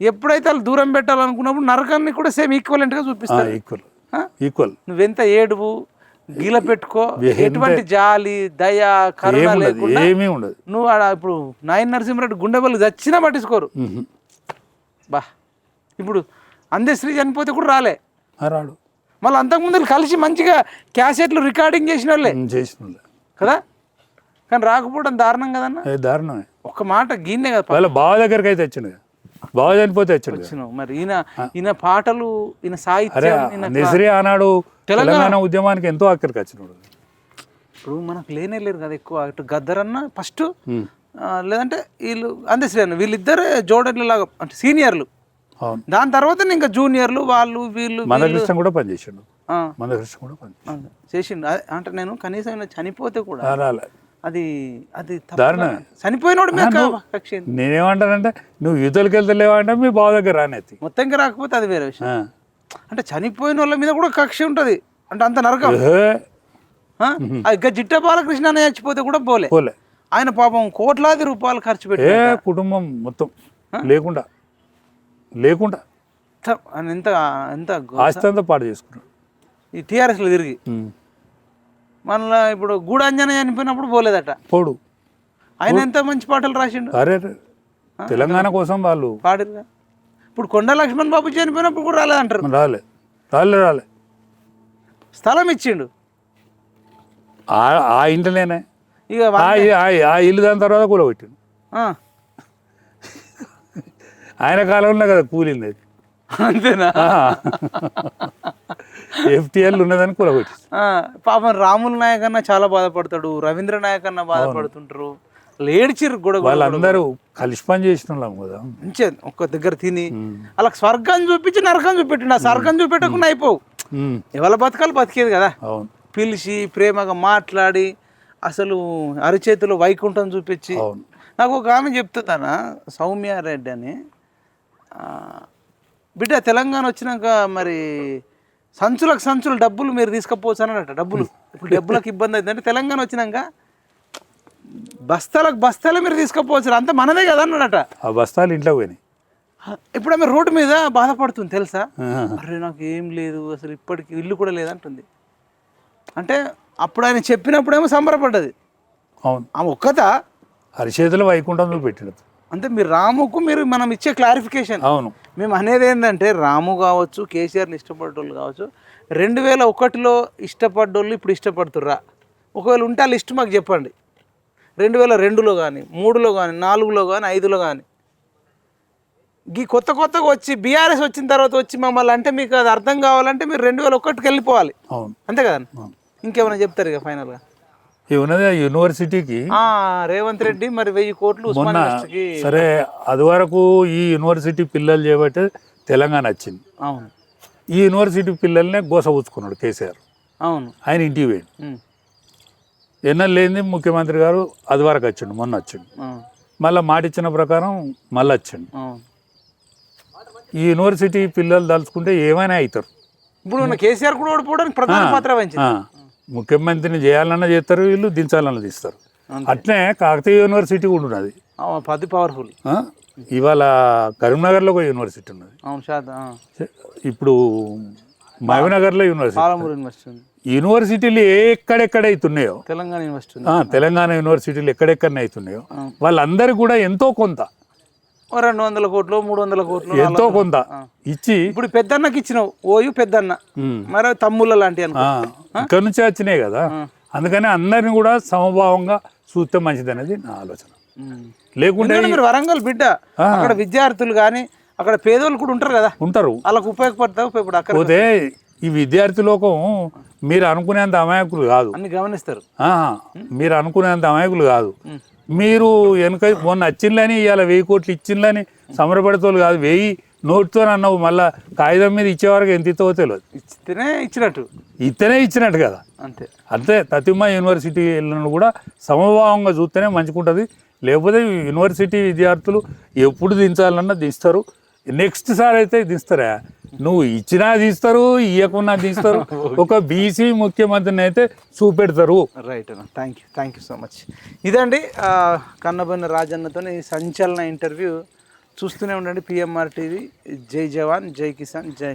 ఎప్పుడైతే వాళ్ళు దూరం పెట్టాలనుకున్నప్పుడు నరకాన్ని కూడా సేమ్ ఈక్వలెంట్గా చూపిస్తారు.
ఈక్వల్.
నువ్వెంత ఏడువు గీల పెట్టుకో, ఎటువంటి జాలి దయ కరుణ లేకుండా
ఏమీ ఉండదు.
నువ్వు ఇప్పుడు నాయన నరసింహరెడ్డి గుండెబల్లి చచ్చినా పట్టించుకోరు. బా ఇప్పుడు అందశ్రీ చనిపోతే కూడా రాడు. మళ్ళీ అంతకుముందు కలిసి మంచిగా క్యాసెట్లు రికార్డింగ్ చేసిన వాళ్ళే కదా. కానీ రాకపోవడం దారుణం కదన్నా. దారుణమే. ఒక మాట గీనే కదా.
వాళ్ళ బావ దగ్గరికి అయితే వచ్చింది, బావ చనిపోతే
వచ్చినావు. మరి ఈయన పాటలు, ఈయన సాహిత్యం
ఆనాడు తెలంగాణ ఉద్యమానికి ఎంతో అక్కడికి వచ్చినాడు.
ఇప్పుడు మనకు లేరు కదా ఎక్కువ. ఇటు గద్దరన్న ఫస్ట్, లేదంటే వీళ్ళు అందశ్రీ అన్న, వీళ్ళిద్దరే జోడర్లు లాగా అంటే సీనియర్లు. దాని తర్వాత ఇంకా జూనియర్లు వాళ్ళు వీళ్ళు.
మందకృష్ణ కూడా పనిచేసిండు.
చేసిండు. అంటే నేను కనీసం చనిపోతే కూడా అది చనిపోయినోడు
నేనేమంటానంటే నువ్వు యుద్ధలకి వెళ్తలేవంటే మీ బావ దగ్గర రానేది
మొత్తంగా రాకపోతే అది వేరే విషయం. అంటే చనిపోయిన వాళ్ళ మీద కూడా కక్ష ఉంటుంది. అంటే అంత నరకం. ఇక జిట్ట బాలకృష్ణ అనే చచ్చిపోతే కూడా పోలే. ఆయన పాపం కోట్లాది రూపాయలు ఖర్చు పెట్టి
కుటుంబం మొత్తం లేకుండా
ఎంత ఎంత
ఆస్తి అంతా పాడు చేసుకున్నాడు
ఈ టీఆర్ఎస్లో తిరిగి. మళ్ళీ ఇప్పుడు గూడాంజన చనిపోయినప్పుడు పోలేదట.
పోడు.
ఆయన ఎంత మంచి పాటలు రాసిండు.
అరే తెలంగాణ కోసం వాళ్ళు
పాడిరుగా. ఇప్పుడు కొండ లక్ష్మణ్ బాబు చనిపోయినప్పుడు కూడా రాలేదంటారు.
రాలే
స్థలం ఇచ్చిండు
ఆ ఇంట్లోనే.
ఇక
ఆ ఇల్లు దాని తర్వాత కూలగొట్టిండు. ఆయన కాలంలో కదా కూలింది అది.
అంతేనా?
FTL ఉన్నదని కూలగొట్టి.
పాపం రాముల నాయక్ అన్న చాలా బాధపడతాడు, రవీంద్ర నాయక్ అన్న బాధపడుతుంటారు. ఏడ్చిర్రు కూడా.
వాళ్ళందరూ కలిసి పని చేసిన కదా.
మంచిగా ఒక్క దగ్గర తిని అలా స్వర్గాన్ని చూపించి నరకం చూపెట్టిండు. ఆ స్వర్గం చూపెట్టకుండా అయిపోవు. ఎవరి బతకాలు బతికేది కదా. పిలిచి ప్రేమగా మాట్లాడి అసలు అరిచేతిలో వైకుంఠం చూపించి. నాకు ఒక ఆమె చెప్తుందనా, సౌమ్యారెడ్డి అని, బిడ్డ తెలంగాణ వచ్చినాక మరి సంచులకు సంచులు డబ్బులు మీరు తీసుకపోవచ్చు అన్నట. డబ్బులు ఇప్పుడు డబ్బులకు ఇబ్బంది అవుతుందంటే తెలంగాణ వచ్చినాక బస్తాలకు బస్తాలు మీరు తీసుకపోవచ్చు, అంత మనదే కదా అన్నాడట.
ఆ బస్తాలు ఇంట్లో పోయినాయి.
ఇప్పుడు ఆమె రోడ్డు మీద బాధపడుతుంది తెలుసా,
ఆ.
అరే నాకు ఏం లేదు అసలు, ఇప్పటికి ఇల్లు కూడా లేదంటుంది. అంటే అప్పుడు ఆయన చెప్పినప్పుడేమో సంబరపడ్డది
అవును,
ఆమె ఒక్కత.
అరిచేతులు వైకుంఠంలో పెట్టినది.
అంటే మీరు రాముకు మనం ఇచ్చే క్లారిఫికేషన్,
అవును,
మేము అనేది ఏంటంటే రాము కావచ్చు, కేసీఆర్ని ఇష్టపడ్డోళ్ళు కావచ్చు, 2001లో ఇష్టపడ్డోళ్ళు ఇప్పుడు ఇష్టపడుతుర్రా? ఒకవేళ ఉంటే ఆ లిస్ట్ మాకు చెప్పండి. 2002లో కానీ, 3లో కానీ, 4లో కానీ, 5లో కానీ. ఈ కొత్తగా వచ్చి బీఆర్ఎస్ వచ్చిన తర్వాత వచ్చి మమ్మల్ని అంటే మీకు అది అర్థం కావాలంటే మీరు 2001కి వెళ్ళిపోవాలి.
అవును,
అంతే కదా? ఇంకేమైనా చెప్తారు ఇక ఫైనల్గా?
ఉన్నది ఆ యూనివర్సిటీకి
రేవంత్ రెడ్డి మరి 1000 కోట్లు ఉస్మాన్
మొన్న
యూనివర్సిటీకి.
సరే అది వరకు ఈ యూనివర్సిటీ పిల్లలు చేయబట్టి తెలంగాణ వచ్చింది.
అవును,
ఈ యూనివర్సిటీ పిల్లల్నే గోసపుచ్చుకున్నాడు కేసీఆర్.
అవును,
ఆయన ఇంటికి పోయాడు. ఎన్నో లేనిది ముఖ్యమంత్రి గారు అది వరకు వచ్చిండు, మొన్న వచ్చిండు. మళ్ళీ మాట ఇచ్చిన ప్రకారం మళ్ళీ వచ్చిండు. ఈ యూనివర్సిటీ పిల్లలు తలుచుకుంటే ఏమైనా అవుతారు.
ఇప్పుడు ఉన్న కేసీఆర్ కూడా ఓడిపోవడానికి ప్రధాన పాత్ర వహించింది.
ముఖ్యమంత్రిని చేయాలన్నా చేస్తారు, వీళ్ళు దించాలన్నా తీస్తారు. అట్నే కాకతీయ యూనివర్సిటీ కూడా ఉన్నది,
10 పవర్ఫుల్.
ఇవాళ కరీంనగర్లో ఒక యూనివర్సిటీ ఉన్నది.
అవును,
ఇప్పుడు మహబూబ్నగర్లో యూనివర్సిటీ.
పాలమూరు యూనివర్సిటీ ఉంది.
యూనివర్సిటీలు ఎక్కడెక్కడ అవుతున్నాయో,
తెలంగాణ యూనివర్సిటీ ఉంది.
తెలంగాణ యూనివర్సిటీలు ఎక్కడెక్కడ అవుతున్నాయో వాళ్ళందరికీ కూడా ఎంతో కొంత,
200 కోట్లు 300 కోట్లు
ఎంతో కొంత ఇచ్చి,
ఇప్పుడు పెద్దన్నకి ఇచ్చినావు ఓయు పెద్దన్న, మరి తమ్ముళ్ళ లాంటి
ఇక్కడ నుంచే వచ్చినాయి కదా. అందుకని అందరిని కూడా సమభావంగా చూస్తే మంచిది అనేది నా ఆలోచన. లేకుంటే
మీరు వరంగల్ బిడ్డ, అక్కడ విద్యార్థులు కానీ అక్కడ పేదోళ్ళు కూడా ఉంటారు కదా,
ఉంటారు,
వాళ్ళకు ఉపయోగపడతావు. ఇప్పుడు అక్కడ
పోతే ఈ విద్యార్థి లోకం మీరు అనుకునేంత అమాయకులు కాదు,
అన్ని గమనిస్తారు.
మీరు అనుకునేంత అమాయకులు కాదు. మీరు వెనక మొన్న వచ్చిందని ఇవాళ 1000 కోట్లు ఇచ్చిందని సమరపడతోళ్ళు కాదు. 1000 నోటుతో అన్నావు, మళ్ళీ కాగితం మీద ఇచ్చేవారికి ఎంత ఇస్తావో తెలియదు. ఇస్తేనే ఇచ్చినట్టు కదా. అంతే అంతే. తతిమ్మ యూనివర్సిటీలను కూడా సమభావంగా చూస్తేనే మంచిగుంటుంది. లేకపోతే యూనివర్సిటీ విద్యార్థులు ఎప్పుడు దించాలన్నా దిస్తారు. నెక్స్ట్ సార్ అయితే దిస్తారా? నువ్వు ఇచ్చినా తీస్తారు, ఇవ్వకున్నా తీస్తారు. ఒక బీసీ ముఖ్యమంత్రిని అయితే చూపెడతారు.
రైట్ అన్న, థ్యాంక్ యూ సో మచ్. ఇదండి కన్నబోయిన రాజన్నతో సంచలన ఇంటర్వ్యూ. చూస్తూనే ఉండండి PMR TV. జై జవాన్, జై కిసాన్, జై